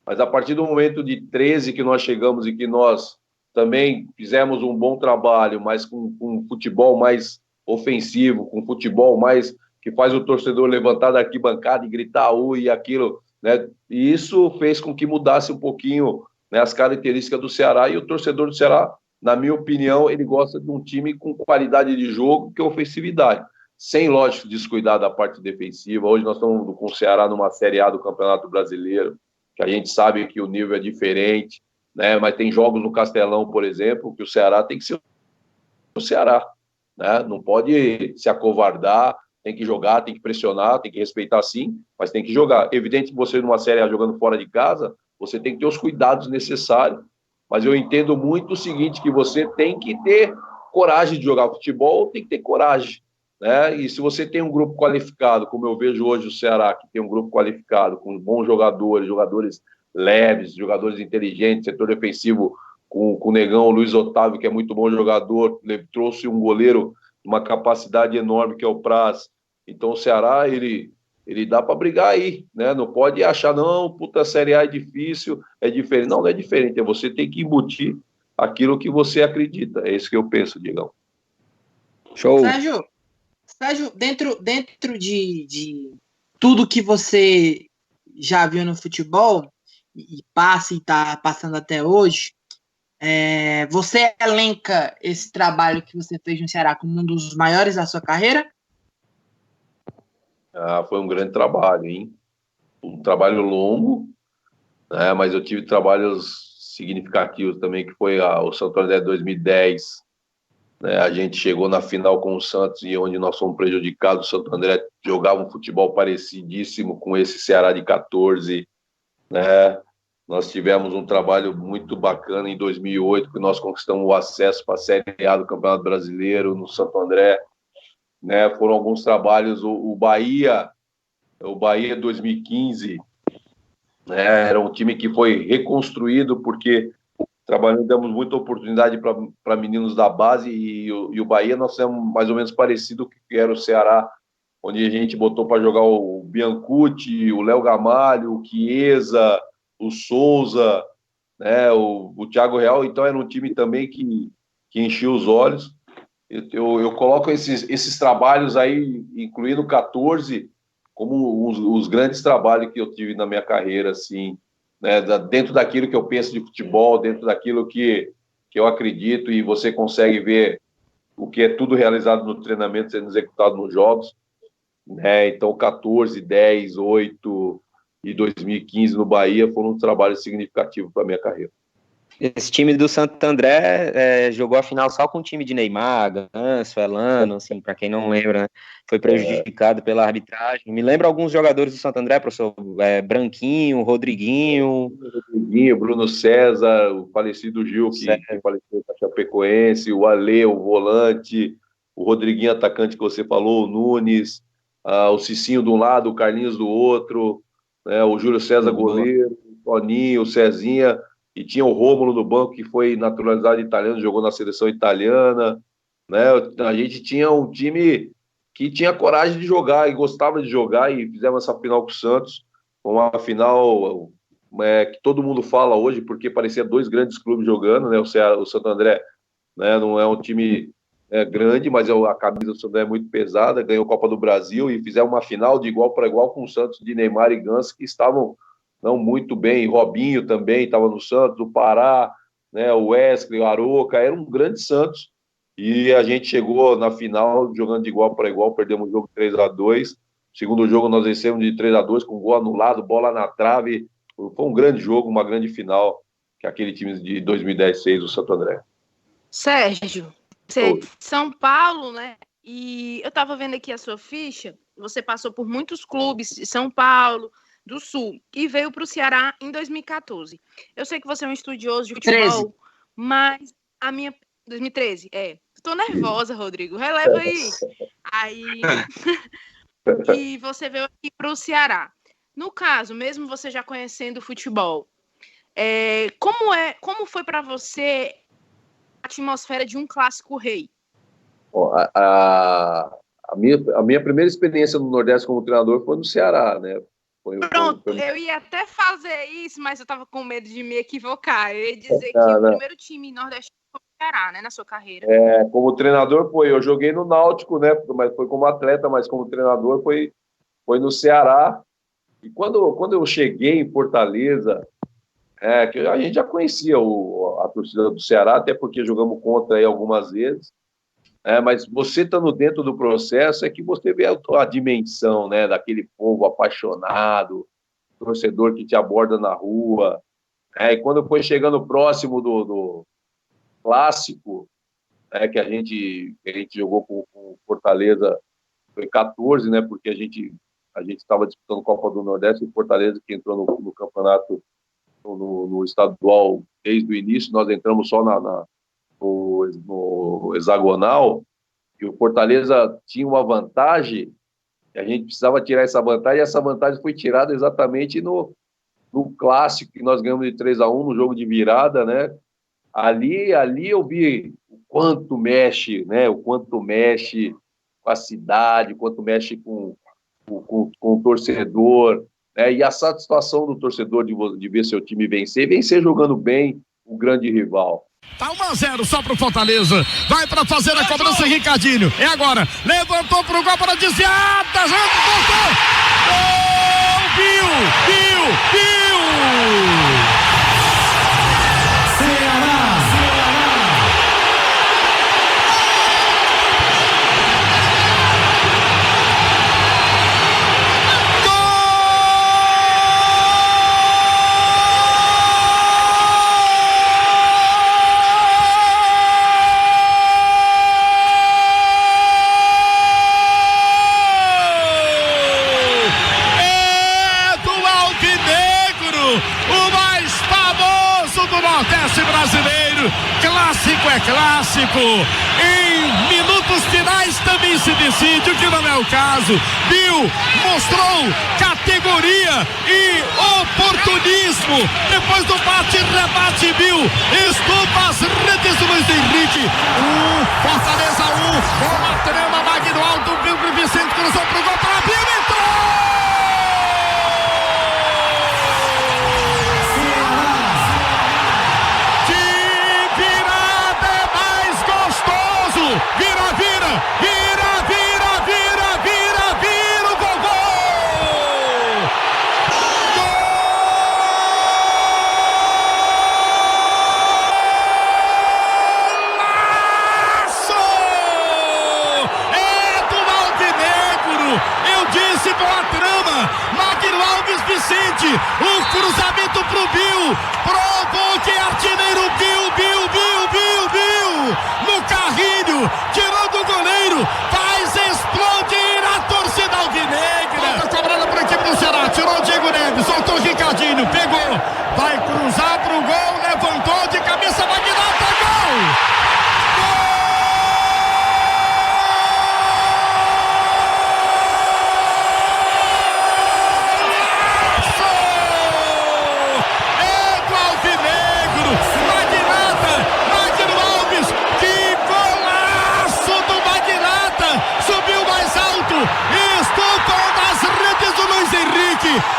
Mas a partir do momento de 13 que nós chegamos e que nós também fizemos um bom trabalho, mas com futebol mais ofensivo, com futebol mais que faz o torcedor levantar da arquibancada e gritar e aquilo, né? E isso fez com que mudasse um pouquinho, né, as características do Ceará, e o torcedor do Ceará, na minha opinião, ele gosta de um time com qualidade de jogo, que é ofensividade, sem, lógico, descuidar da parte defensiva. Hoje nós estamos com o Ceará numa Série A do Campeonato Brasileiro, que a gente sabe que o nível é diferente, né? Mas tem jogos no Castelão, por exemplo, que o Ceará tem que ser o Ceará, né? Não pode se acovardar, tem que jogar, tem que pressionar, tem que respeitar sim, mas tem que jogar. Evidente que você numa Série A jogando fora de casa, você tem que ter os cuidados necessários, mas eu entendo muito o seguinte, que você tem que ter coragem de jogar futebol, tem que ter coragem, né? E se você tem um grupo qualificado, como eu vejo hoje o Ceará, que tem um grupo qualificado, com bons jogadores leves, jogadores inteligentes, setor defensivo com o Negão, o Luiz Otávio, que é muito bom jogador, ele trouxe um goleiro de uma capacidade enorme, que é o Praz. Então o Ceará, ele dá para brigar aí, né? Não pode achar, não, puta, a Série A é difícil, é diferente. Não, não é diferente, você tem que embutir aquilo que você acredita. É isso que eu penso, Diegão. Show. Sérgio, dentro de tudo que você já viu no futebol e passa e está passando até hoje, você elenca esse trabalho que você fez no Ceará como um dos maiores da sua carreira? Foi um grande trabalho, hein? Um trabalho longo, né? Mas eu tive trabalhos significativos também, que foi o Santo André 2010. Né? A gente chegou na final com o Santos e onde nós fomos prejudicados. O Santo André jogava um futebol parecidíssimo com esse Ceará de 14. Né? Nós tivemos um trabalho muito bacana em 2008, que nós conquistamos o acesso para a Série A do Campeonato Brasileiro no Santo André. Né? Foram alguns trabalhos. O Bahia 2015, né? Era um time que foi reconstruído porque damos muita oportunidade para meninos da base e o Bahia nós temos mais ou menos parecido que era o Ceará, onde a gente botou para jogar o Biancucci, o Léo Gamalho, o Chiesa, o Souza, né? o Thiago Real. Então era um time também que enchia os olhos. Eu coloco esses trabalhos aí, incluindo o 14, como os grandes trabalhos que eu tive na minha carreira, assim, né? Dentro daquilo que eu penso de futebol, dentro daquilo que eu acredito, e você consegue ver o que é tudo realizado no treinamento sendo executado nos jogos, né? Então 14, 10, 8 e 2015 no Bahia foram um trabalho significativo para a minha carreira. Esse time do Santo André jogou a final só com o time de Neymar, Ganso, Elano, assim, para quem não lembra, né? Foi prejudicado pela arbitragem. Me lembra alguns jogadores do Santo André, professor, Branquinho, Rodriguinho, Bruno César, o falecido Gil, que faleceu da Chapecoense, o Ale, o volante, o Rodriguinho, atacante que você falou, o Nunes, o Cicinho de um lado, o Carlinhos do outro, né? O Júlio César, goleiro, o Toninho, o Cezinha. E tinha o Rômulo no banco, que foi naturalizado italiano, jogou na seleção italiana, né? A gente tinha um time que tinha coragem de jogar e gostava de jogar, e fizemos essa final com o Santos, uma final que todo mundo fala hoje, porque parecia dois grandes clubes jogando, né? O Santo André, né, não é um time grande, mas a camisa do Santo André é muito pesada, ganhou a Copa do Brasil e fizeram uma final de igual para igual com o Santos de Neymar e Ganso, que estavam não muito bem. Robinho também estava no Santos, o Pará, né, o Wesley, o Aroca, era um grande Santos, e a gente chegou na final jogando de igual para igual, perdemos o jogo 3-2, segundo jogo nós vencemos de 3-2 com gol anulado, bola na trave. Foi um grande jogo, uma grande final que aquele time de 2010 fez, o Santo André. Sérgio, você é de São Paulo, né? E eu estava vendo aqui a sua ficha, você passou por muitos clubes de São Paulo, do Sul, e veio para o Ceará em 2014. Eu sei que você é um estudioso de futebol, 13. Mas a minha... 2013, Tô nervosa, Rodrigo, releva aí. E você veio aqui para o Ceará. No caso, mesmo você já conhecendo o futebol, como foi para você a atmosfera de um clássico rei? A minha primeira experiência no Nordeste como treinador foi no Ceará, né? Pronto, eu ia até fazer isso, mas eu tava com medo de me equivocar. Eu ia dizer que o primeiro time nordestino foi o Ceará, né, na sua carreira. Como treinador eu joguei no Náutico, né, mas foi como atleta, mas como treinador foi no Ceará. E quando eu cheguei em Fortaleza, que a gente já conhecia a torcida do Ceará, até porque jogamos contra aí algumas vezes. Mas você estando dentro do processo é que você vê a dimensão, né, daquele povo apaixonado, torcedor que te aborda na rua. E quando foi chegando próximo do clássico, que a gente jogou com Fortaleza, foi 14, né, porque a gente estava disputando Copa do Nordeste, e Fortaleza que entrou no campeonato, no estadual desde o início. Nós entramos só no hexagonal, e o Fortaleza tinha uma vantagem, e a gente precisava tirar essa vantagem, e essa vantagem foi tirada exatamente no clássico, que nós ganhamos de 3-1 no jogo de virada, né? ali eu vi o quanto mexe, né? O quanto mexe com a cidade, o quanto mexe com o torcedor, né? E a satisfação do torcedor de ver seu time vencer jogando bem o grande rival. Tá 1-0 só pro Fortaleza. Vai pra fazer a cobrança, Ricardinho. É agora. Levantou pro gol para desviar. Tá jogando, voltou. Gol! Bill! Brasileiro, clássico é clássico, em minutos finais também se decide, o que não é o caso. Bill mostrou categoria e oportunismo, depois do bate-rebate. Bill estupa as redes do Luiz Henrique. Fortaleza 1, bola trema, Magno alto, Bill Vicente cruzou pro gol para Bill, entrou! Vira, gol! Golaço! É do Alvinegro! Eu disse boa trama! Magno Alves Vicente, o cruzamento pro Bill, provou que é artilheiro. Bill! No carrinho, tirou do goleiro, faz explodir a torcida alvinegra. Tá cobrando por equipe do Ceará, tirou o Diego Neves, soltou o Ricardinho, pegou, vai cruzar pro gol, levantou de cabeça, Magnata, gol!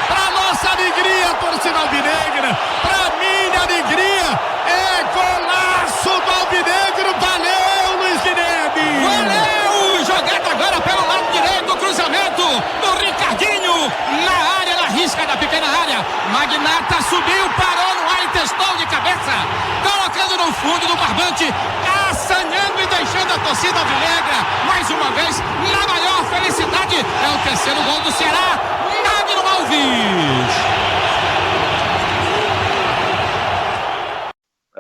Para nossa alegria, torcida alvinegra, para minha alegria, é golaço do alvinegro. Valeu, Luiz Guilherme! Valeu! Jogada agora pelo lado direito, cruzamento do Ricardinho, na área, na risca da pequena área. Magnata subiu, parou no ar e testou de cabeça, colocando no fundo do barbante, assanhando e deixando a torcida alvinegra, mais uma vez, na maior felicidade. É o terceiro gol do Ceará.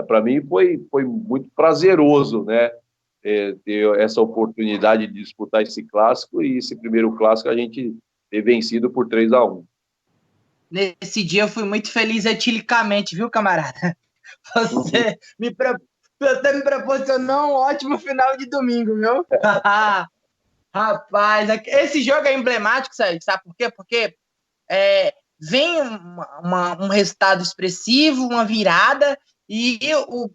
Para mim foi muito prazeroso, né, ter essa oportunidade de disputar esse clássico, e esse primeiro clássico a gente ter vencido por 3-1. Nesse dia eu fui muito feliz etilicamente, viu, camarada? Você me proporcionou um ótimo final de domingo, viu? Rapaz, esse jogo é emblemático, sabe por quê? Porque vem um resultado expressivo, uma virada, e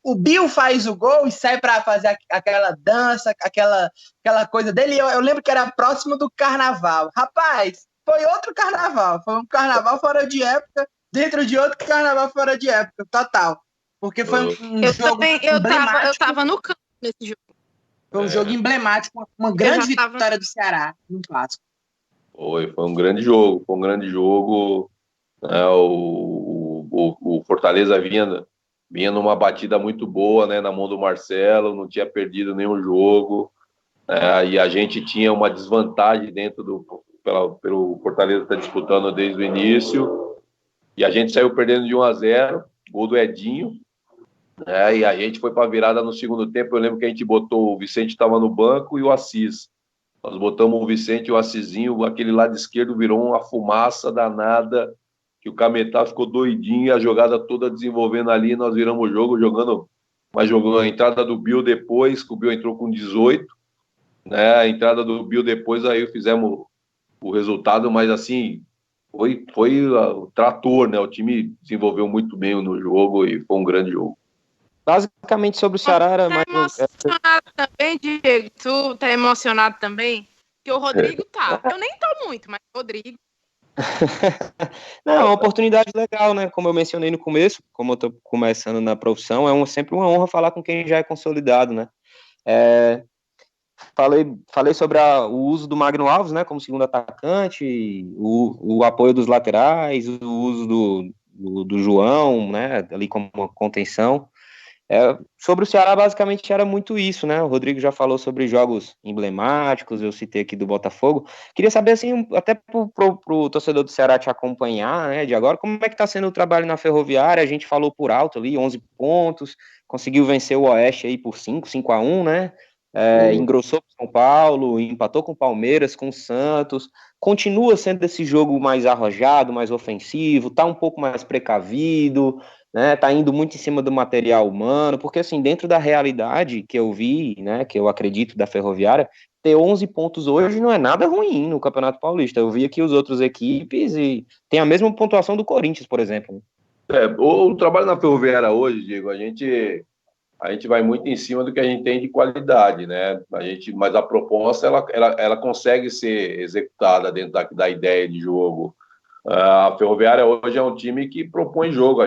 o Bill faz o gol e sai para fazer aquela dança, aquela coisa dele. Eu lembro que era próximo do carnaval. Rapaz, foi outro carnaval, foi um carnaval fora de época, dentro de outro carnaval fora de época, total. Porque foi um jogo emblemático. Eu tava no campo nesse jogo. Foi um jogo emblemático, uma grande vitória do Ceará no clássico. Foi um grande jogo, né? O Fortaleza vinha numa batida muito boa, né, na mão do Marcelo, não tinha perdido nenhum jogo, e a gente tinha uma desvantagem pelo Fortaleza estar disputando desde o início, e a gente saiu perdendo de 1-0, gol do Edinho, e a gente foi para a virada no segundo tempo. Eu lembro que a gente botou, o Vicente estava no banco e o Assis. Nós botamos o Vicente e o Assisinho, aquele lado esquerdo virou uma fumaça danada, que o Cametá ficou doidinho, a jogada toda desenvolvendo ali, nós viramos o jogo, jogando a entrada do Bill depois, que o Bill entrou com 18, né, a entrada do Bill depois, aí fizemos o resultado, mas assim, foi o trator, né, o time desenvolveu muito bem no jogo e foi um grande jogo. Basicamente sobre o Ceará era Tá mais... emocionado também, Diego? Tu tá emocionado também? Porque o Rodrigo tá. Eu nem tô muito, mas o Rodrigo... Não, é uma oportunidade legal, né? Como eu mencionei no começo, como eu tô começando na profissão, sempre uma honra falar com quem já é consolidado, né? Falei sobre o uso do Magno Alves, né, como segundo atacante, o apoio dos laterais, o uso do João, né, ali como contenção. Sobre o Ceará, basicamente, era muito isso, né? O Rodrigo já falou sobre jogos emblemáticos, eu citei aqui do Botafogo. Queria saber, assim, até pro torcedor do Ceará te acompanhar, né, de agora, como é que tá sendo o trabalho na Ferroviária? A gente falou por alto ali, 11 pontos, conseguiu vencer o Oeste aí por 5-1, né? Engrossou com São Paulo, empatou com o Palmeiras, com o Santos, continua sendo esse jogo mais arrojado, mais ofensivo, tá um pouco mais precavido, né, tá indo muito em cima do material humano, porque assim, dentro da realidade que eu vi, né, que eu acredito da Ferroviária, ter 11 pontos hoje não é nada ruim no Campeonato Paulista. Eu vi aqui as outras equipes e tem a mesma pontuação do Corinthians, por exemplo. O trabalho na Ferroviária hoje, Diego, a gente vai muito em cima do que a gente tem de qualidade, né? Mas a proposta, ela consegue ser executada dentro da ideia de jogo. A Ferroviária hoje é um time que propõe jogo.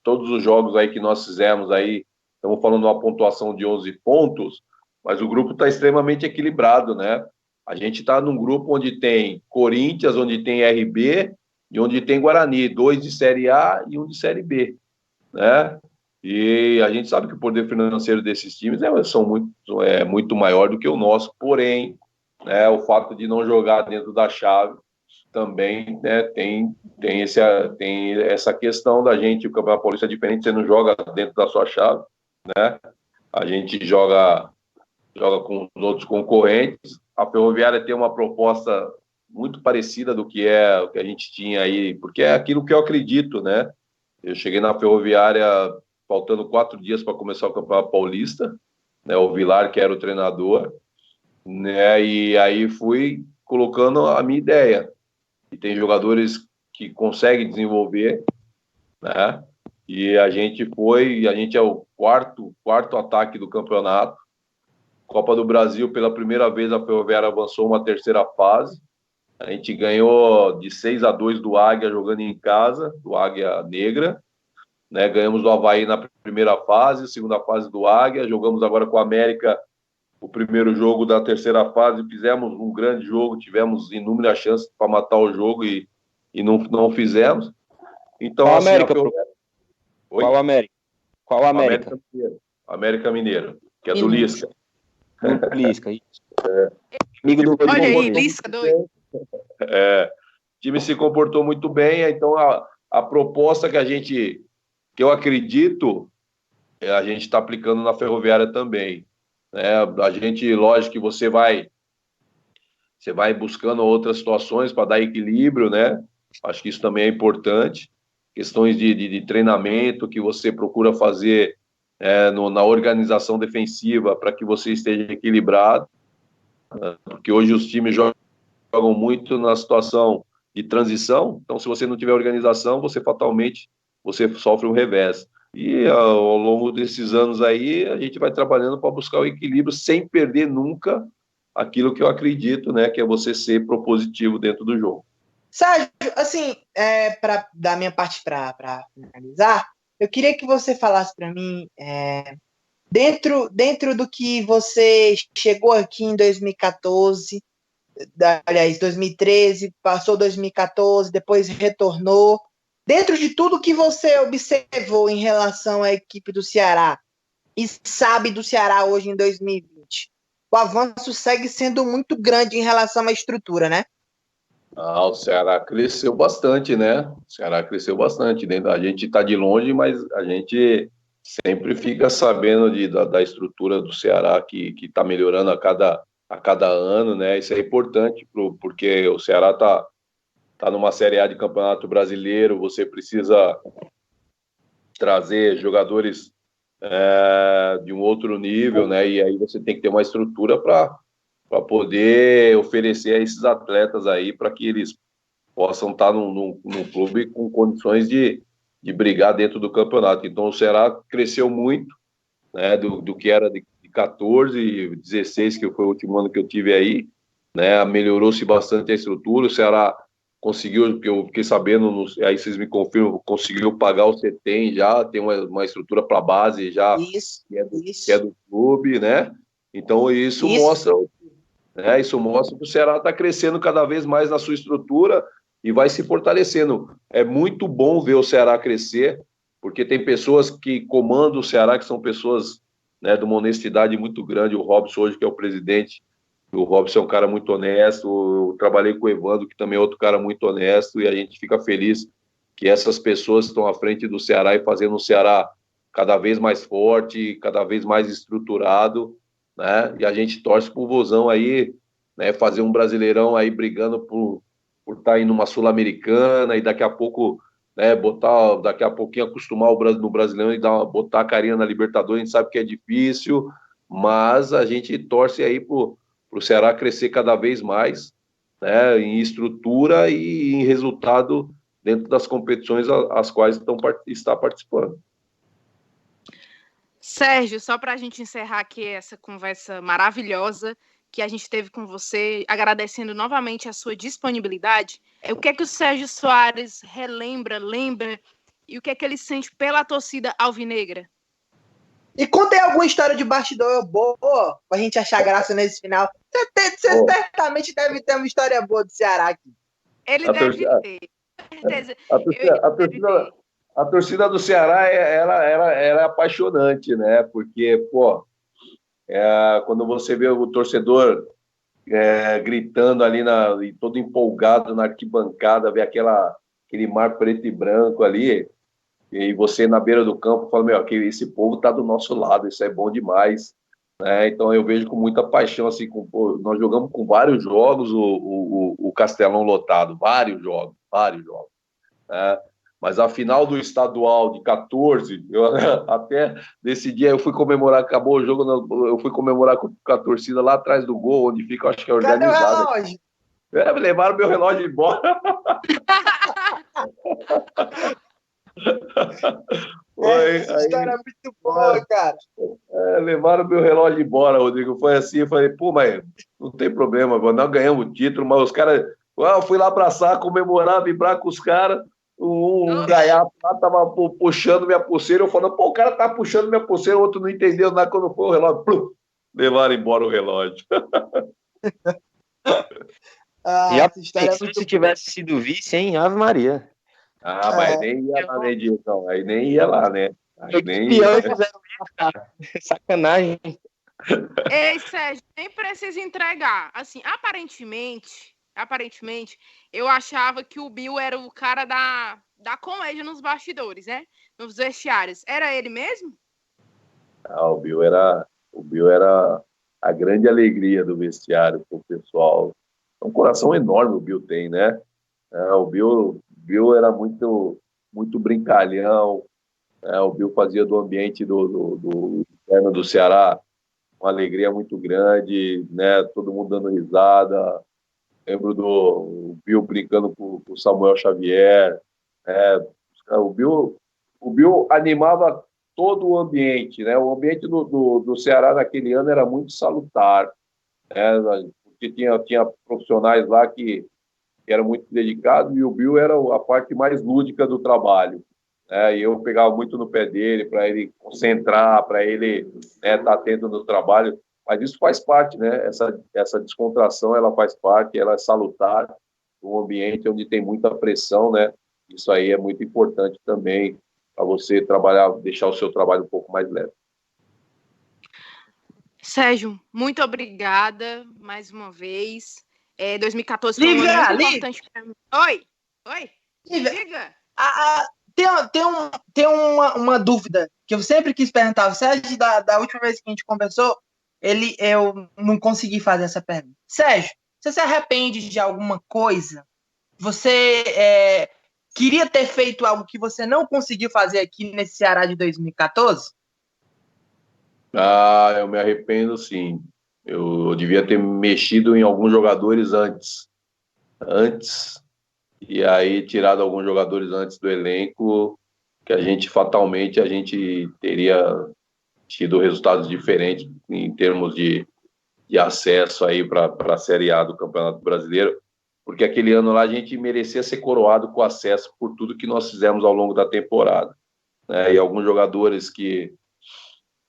Todos os jogos aí que nós fizemos aí, estamos falando de uma pontuação de 11 pontos, mas o grupo está extremamente equilibrado, né? A gente está num grupo onde tem Corinthians, onde tem RB e onde tem Guarani, 2 de Série A e 1 de Série B, né? E a gente sabe que o poder financeiro desses times é muito maior do que o nosso, porém, né, o fato de não jogar dentro da chave também, né, tem essa questão da gente. O Campeonato Paulista é diferente, você não joga dentro da sua chave, né? A gente joga com os outros concorrentes. A Ferroviária tem uma proposta muito parecida do que o que a gente tinha aí, porque é aquilo que eu acredito, né? Eu cheguei na Ferroviária faltando 4 dias para começar o Campeonato Paulista, né? O Vilar, que era o treinador, né? E aí fui colocando a minha ideia. E tem jogadores que conseguem desenvolver, né? E a gente é o quarto ataque do campeonato. Copa do Brasil, pela primeira vez, a Ferroviária avançou uma terceira fase. A gente ganhou de 6-2 do Águia jogando em casa, do Águia Negra, né? Ganhamos do Avaí na primeira fase, segunda fase do Águia, jogamos agora com a América o primeiro jogo da terceira fase, fizemos um grande jogo, tivemos inúmeras chances para matar o jogo e não fizemos. Então, Qual assim, América? Qual América? Qual América? América Mineiro, que é do Lisca. Do Lisca, isso. Amigo do Olha aí, Lisca doido. O time se comportou muito bem, então a proposta que eu acredito, a gente está aplicando na Ferroviária também. A gente, lógico que você vai buscando outras situações para dar equilíbrio, né? Acho que isso também é importante. Questões de treinamento que você procura fazer na organização defensiva para que você esteja equilibrado, né? Porque hoje os times jogam muito na situação de transição, então se você não tiver organização, fatalmente sofre um revés. E ao longo desses anos aí, a gente vai trabalhando para buscar o equilíbrio sem perder nunca aquilo que eu acredito, né, que é você ser propositivo dentro do jogo. Sérgio, assim, da minha parte para finalizar, eu queria que você falasse para mim, dentro do que você chegou aqui em 2014, aliás, 2013, passou 2014, depois retornou. Dentro de tudo que você observou em relação à equipe do Ceará e sabe do Ceará hoje em 2020, o avanço segue sendo muito grande em relação à estrutura, né? O Ceará cresceu bastante, né? O Ceará cresceu bastante. A gente está de longe, mas a gente sempre fica sabendo da estrutura do Ceará que está melhorando a cada ano, né? Isso é importante porque o Ceará está numa Série A de Campeonato Brasileiro, você precisa trazer jogadores de um outro nível, né? E aí você tem que ter uma estrutura para poder oferecer a esses atletas aí para que eles possam estar num clube com condições de brigar dentro do campeonato. Então o Ceará cresceu muito, né, do que era de 14, 16, que foi o último ano que eu tive aí, né, melhorou-se bastante a estrutura, o Ceará conseguiu, que eu fiquei sabendo, aí vocês me confirmam, conseguiu pagar o CETEM já, tem uma estrutura para base já, Isso, que é do clube, né? Então isso mostra, né, isso mostra que o Ceará está crescendo cada vez mais na sua estrutura e vai se fortalecendo. É muito bom ver o Ceará crescer, porque tem pessoas que comandam o Ceará, que são pessoas, né, de uma honestidade muito grande. O Robson hoje, que é o presidente, o Robson é um cara muito honesto. Eu trabalhei com o Evandro, que também é outro cara muito honesto, e a gente fica feliz que essas pessoas estão à frente do Ceará e fazendo o Ceará cada vez mais forte, cada vez mais estruturado, né? E a gente torce pro Vozão aí, né, fazer um Brasileirão aí brigando por estar indo numa Sul-Americana e daqui a pouco, né, daqui a pouquinho acostumar no Brasileirão e botar a carinha na Libertadores. A gente sabe que é difícil, mas a gente torce aí pro Ceará crescer cada vez mais, né, em estrutura e em resultado dentro das competições às quais está participando. Sérgio, só para a gente encerrar aqui essa conversa maravilhosa que a gente teve com você, agradecendo novamente a sua disponibilidade, o que é que o Sérgio Soares lembra, e o que é que ele sente pela torcida alvinegra? E contei alguma história de bastidor boa pra gente achar graça nesse final. Você certamente deve ter uma história boa do Ceará aqui. Ele deve ter. Certeza. A torcida do Ceará era apaixonante, né? Porque, pô, quando você vê o torcedor gritando ali, todo empolgado na arquibancada, vê aquele mar preto e branco ali, e você na beira do campo fala, meu, que esse povo tá do nosso lado, isso é bom demais, né? Então eu vejo com muita paixão, assim, nós jogamos com vários jogos o Castelão lotado, vários jogos, né? Mas a final do estadual de 14, até nesse dia eu fui comemorar, acabou o jogo, eu fui comemorar com a torcida lá atrás do gol, onde fica, acho que é organizado. Cadê o relógio? Levaram meu relógio embora. Essa história é muito boa, cara. Levaram meu relógio embora, Rodrigo. Foi assim, eu falei, pô, mas não tem problema, nós ganhamos o título, mas os caras, eu fui lá abraçar, comemorar, vibrar com os caras. Um gaiato lá tava puxando minha pulseira, eu falando, pô, o cara tá puxando minha pulseira, o outro não entendeu nada. Quando foi o relógio, plum, levaram embora o relógio. Se tivesse sido vice, hein? Ave Maria. Mas nem ia lá, né, Dilson? Aí nem ia lá, né? Sacanagem. Ei, Sérgio, nem precisa entregar. Assim, aparentemente, eu achava que o Bill era o cara da comédia nos bastidores, né? Nos vestiários. Era ele mesmo? O Bill era a grande alegria do vestiário pro pessoal. É um coração enorme o Bill tem, né? O Bill era muito, muito brincalhão. O Bill fazia do ambiente do interno do Ceará uma alegria muito grande, né? Todo mundo dando risada. Lembro do Bill brincando com o Samuel Xavier. O Bill animava todo o ambiente, né? O ambiente do Ceará naquele ano era muito salutar, né? Porque tinha profissionais lá que eram muito dedicados, e o Bill era a parte mais lúdica do trabalho, né? E eu pegava muito no pé dele para ele concentrar, para ele, né, estar atento no trabalho. Mas isso faz parte, né? Essa descontração, ela faz parte, ela é salutar num ambiente onde tem muita pressão, né? Isso aí é muito importante também para você trabalhar, deixar o seu trabalho um pouco mais leve. Sérgio, muito obrigada mais uma vez. 2014 foi um ano muito importante para mim. Oi. Diga. Tem uma dúvida que eu sempre quis perguntar. O Sérgio, da última vez que a gente conversou, eu não consegui fazer essa pergunta. Sérgio, você se arrepende de alguma coisa? Você queria ter feito algo que você não conseguiu fazer aqui nesse Ceará de 2014? Eu me arrependo, sim. Eu devia ter mexido em alguns jogadores antes, e aí tirado alguns jogadores antes do elenco, que fatalmente a gente teria tido resultados diferentes em termos de acesso aí para a Série A do Campeonato Brasileiro, porque aquele ano lá a gente merecia ser coroado com acesso por tudo que nós fizemos ao longo da temporada, né? E alguns jogadores que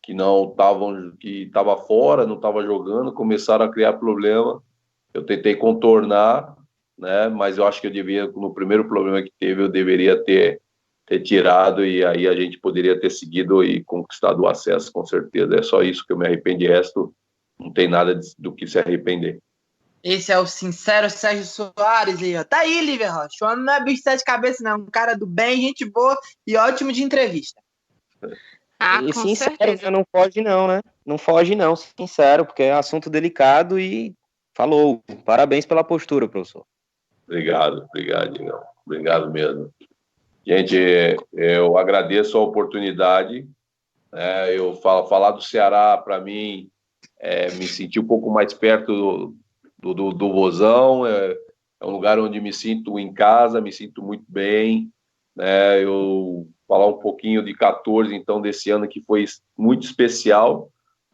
não estavam, que estavam fora, não estavam jogando, começaram a criar problema. Eu tentei contornar, né? Mas eu acho que eu devia, no primeiro problema que teve, eu deveria ter tirado, e aí a gente poderia ter seguido e conquistado o acesso, com certeza. É só isso que eu me arrependi, de resto não tem nada do que se arrepender. Esse é o sincero Sérgio Soares, Lívia. Tá aí, Lívia Rocha. O homem não é bicho de sete cabeças, não. Um cara do bem, gente boa e ótimo de entrevista. E com sincero, certeza. Não foge não, né? Não foge não, sincero, porque é assunto delicado e falou. Parabéns pela postura, professor. Obrigado, Digão. Obrigado mesmo. Gente, eu agradeço a oportunidade. Eu falar do Ceará, para mim, me sentir um pouco mais perto do Vozão. É um lugar onde me sinto em casa, me sinto muito bem. Eu falar um pouquinho de 14, então, desse ano, que foi muito especial,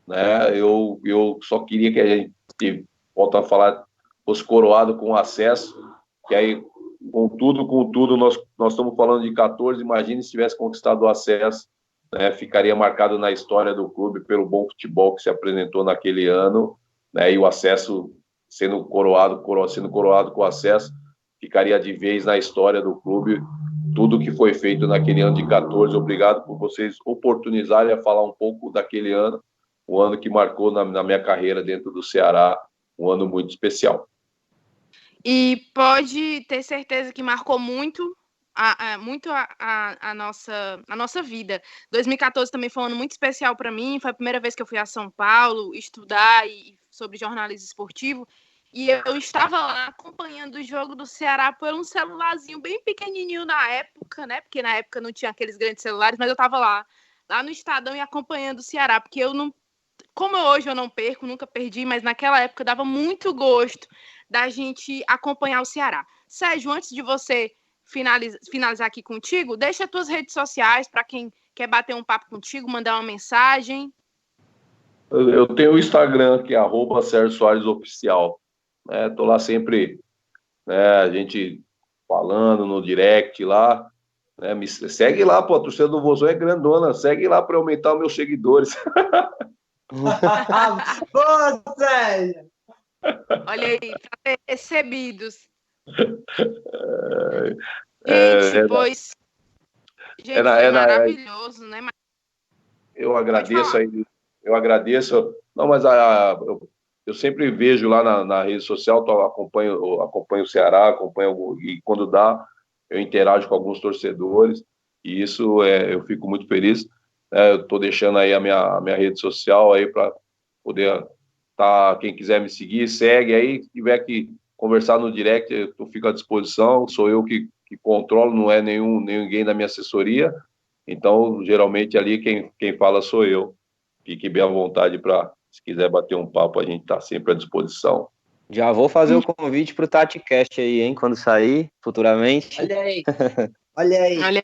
né? Eu só queria que a gente, volta a falar, fosse coroado com acesso, que aí, com tudo, nós estamos falando de 14, imagine se tivesse conquistado o acesso, né? Ficaria marcado na história do clube pelo bom futebol que se apresentou naquele ano, né? E o acesso sendo coroado com o acesso, ficaria de vez na história do clube, tudo que foi feito naquele ano de 14. Obrigado por vocês oportunizarem a falar um pouco daquele ano, um ano que marcou na minha carreira dentro do Ceará, um ano muito especial. E pode ter certeza que marcou muito a nossa vida. 2014 também foi um ano muito especial para mim, foi a primeira vez que eu fui a São Paulo estudar sobre jornalismo esportivo, e eu estava lá acompanhando o jogo do Ceará por um celularzinho bem pequenininho na época, né? Porque na época não tinha aqueles grandes celulares, mas eu estava lá no Estadão e acompanhando o Ceará, porque eu não, como hoje eu não perco, nunca perdi, mas naquela época dava muito gosto da gente acompanhar o Ceará. Sérgio, antes de você finalizar aqui contigo, deixa as tuas redes sociais para quem quer bater um papo contigo, mandar uma mensagem. Eu tenho o Instagram, que é @SérgioSoaresOficial. Tô lá sempre, a gente falando no direct lá, me segue lá, pô, a torcida do Vozão é grandona, segue lá para aumentar os meus seguidores. Boa, Sérgio! Olha aí, para ter recebidos. Gente, pois... Gente, foi maravilhoso, né? Eu agradeço aí, não, mas eu sempre vejo lá na rede social, acompanho o Ceará, e quando dá, eu interajo com alguns torcedores, e isso eu fico muito feliz. Eu estou deixando aí a minha rede social aí para poder quem quiser me seguir, segue aí, se tiver que conversar no direct, eu fico à disposição, sou eu que controlo, não é ninguém da minha assessoria, então, geralmente, ali quem fala sou eu. Fique bem à vontade se quiser bater um papo, a gente está sempre à disposição. Já vou fazer o convite para o TatiCast aí, hein, quando sair, futuramente. Olha aí.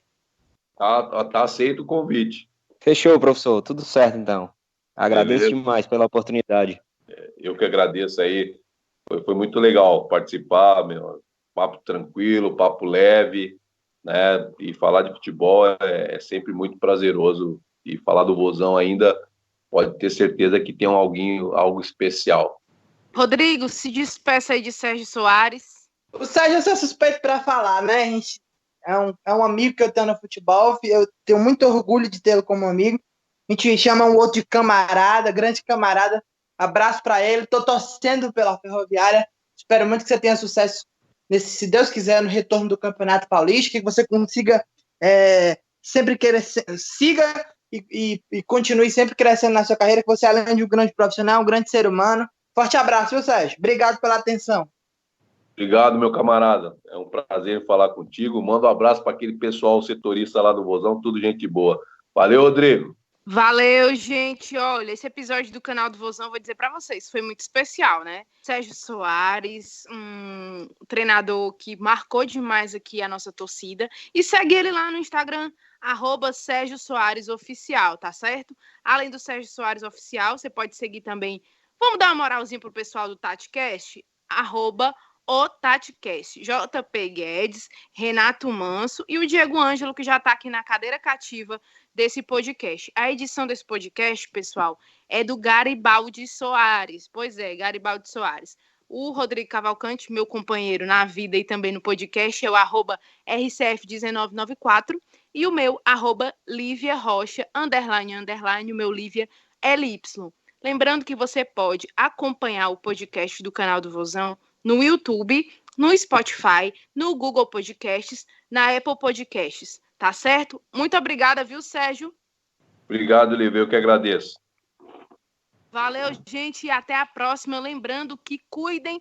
Tá aceito o convite. Fechou, professor, tudo certo, então. Agradeço demais pela oportunidade. Eu que agradeço aí, foi muito legal participar, papo tranquilo, papo leve, né? E falar de futebol é sempre muito prazeroso, e falar do Vozão ainda pode ter certeza que tem algo especial. Rodrigo, se despeça aí de Sérgio Soares. O Sérgio é suspeito para falar, né? A gente é um amigo que eu tenho no futebol, eu tenho muito orgulho de tê-lo como amigo. A gente chama um outro de camarada, grande camarada. Abraço para ele, tô torcendo pela Ferroviária, espero muito que você tenha sucesso se Deus quiser, no retorno do Campeonato Paulista, que você consiga sempre siga e continue sempre crescendo na sua carreira, que você, além de um grande profissional, um grande ser humano. Forte abraço, viu, Sérgio? Obrigado pela atenção. Obrigado, meu camarada. É um prazer falar contigo. Manda um abraço para aquele pessoal setorista lá do Vozão, tudo gente boa. Valeu, Rodrigo. Valeu, gente. Olha, esse episódio do canal do Vozão, vou dizer para vocês, foi muito especial, né? Sérgio Soares, um treinador que marcou demais aqui a nossa torcida. E segue ele lá no Instagram, @Sérgio Soares Oficial, tá certo? Além do Sérgio Soares Oficial, você pode seguir também. Vamos dar uma moralzinha pro pessoal do TatiCast? O TatiCast, JP Guedes, Renato Manso e o Diego Ângelo, que já está aqui na cadeira cativa desse podcast. A edição desse podcast, pessoal, é do Garibaldi Soares. Pois é, Garibaldi Soares. O Rodrigo Cavalcante, meu companheiro na vida e também no podcast, é o @RCF1994 e o meu @Lívia Rocha, __, o meu Lívia LY. Lembrando que você pode acompanhar o podcast do canal do Vozão no YouTube, no Spotify, no Google Podcasts, na Apple Podcasts, tá certo? Muito obrigada, viu, Sérgio? Obrigado, Lívia, eu que agradeço. Valeu, gente, e até a próxima. Lembrando que cuidem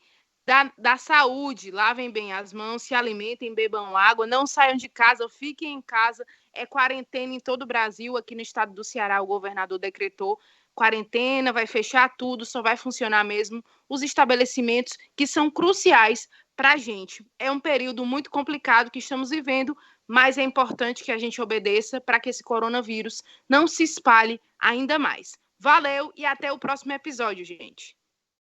da saúde, lavem bem as mãos, se alimentem, bebam água, não saiam de casa, fiquem em casa. É quarentena em todo o Brasil, aqui no estado do Ceará o governador decretou quarentena, vai fechar tudo, só vai funcionar mesmo os estabelecimentos que são cruciais para a gente. É um período muito complicado que estamos vivendo, mas é importante que a gente obedeça para que esse coronavírus não se espalhe ainda mais. Valeu e até o próximo episódio, gente.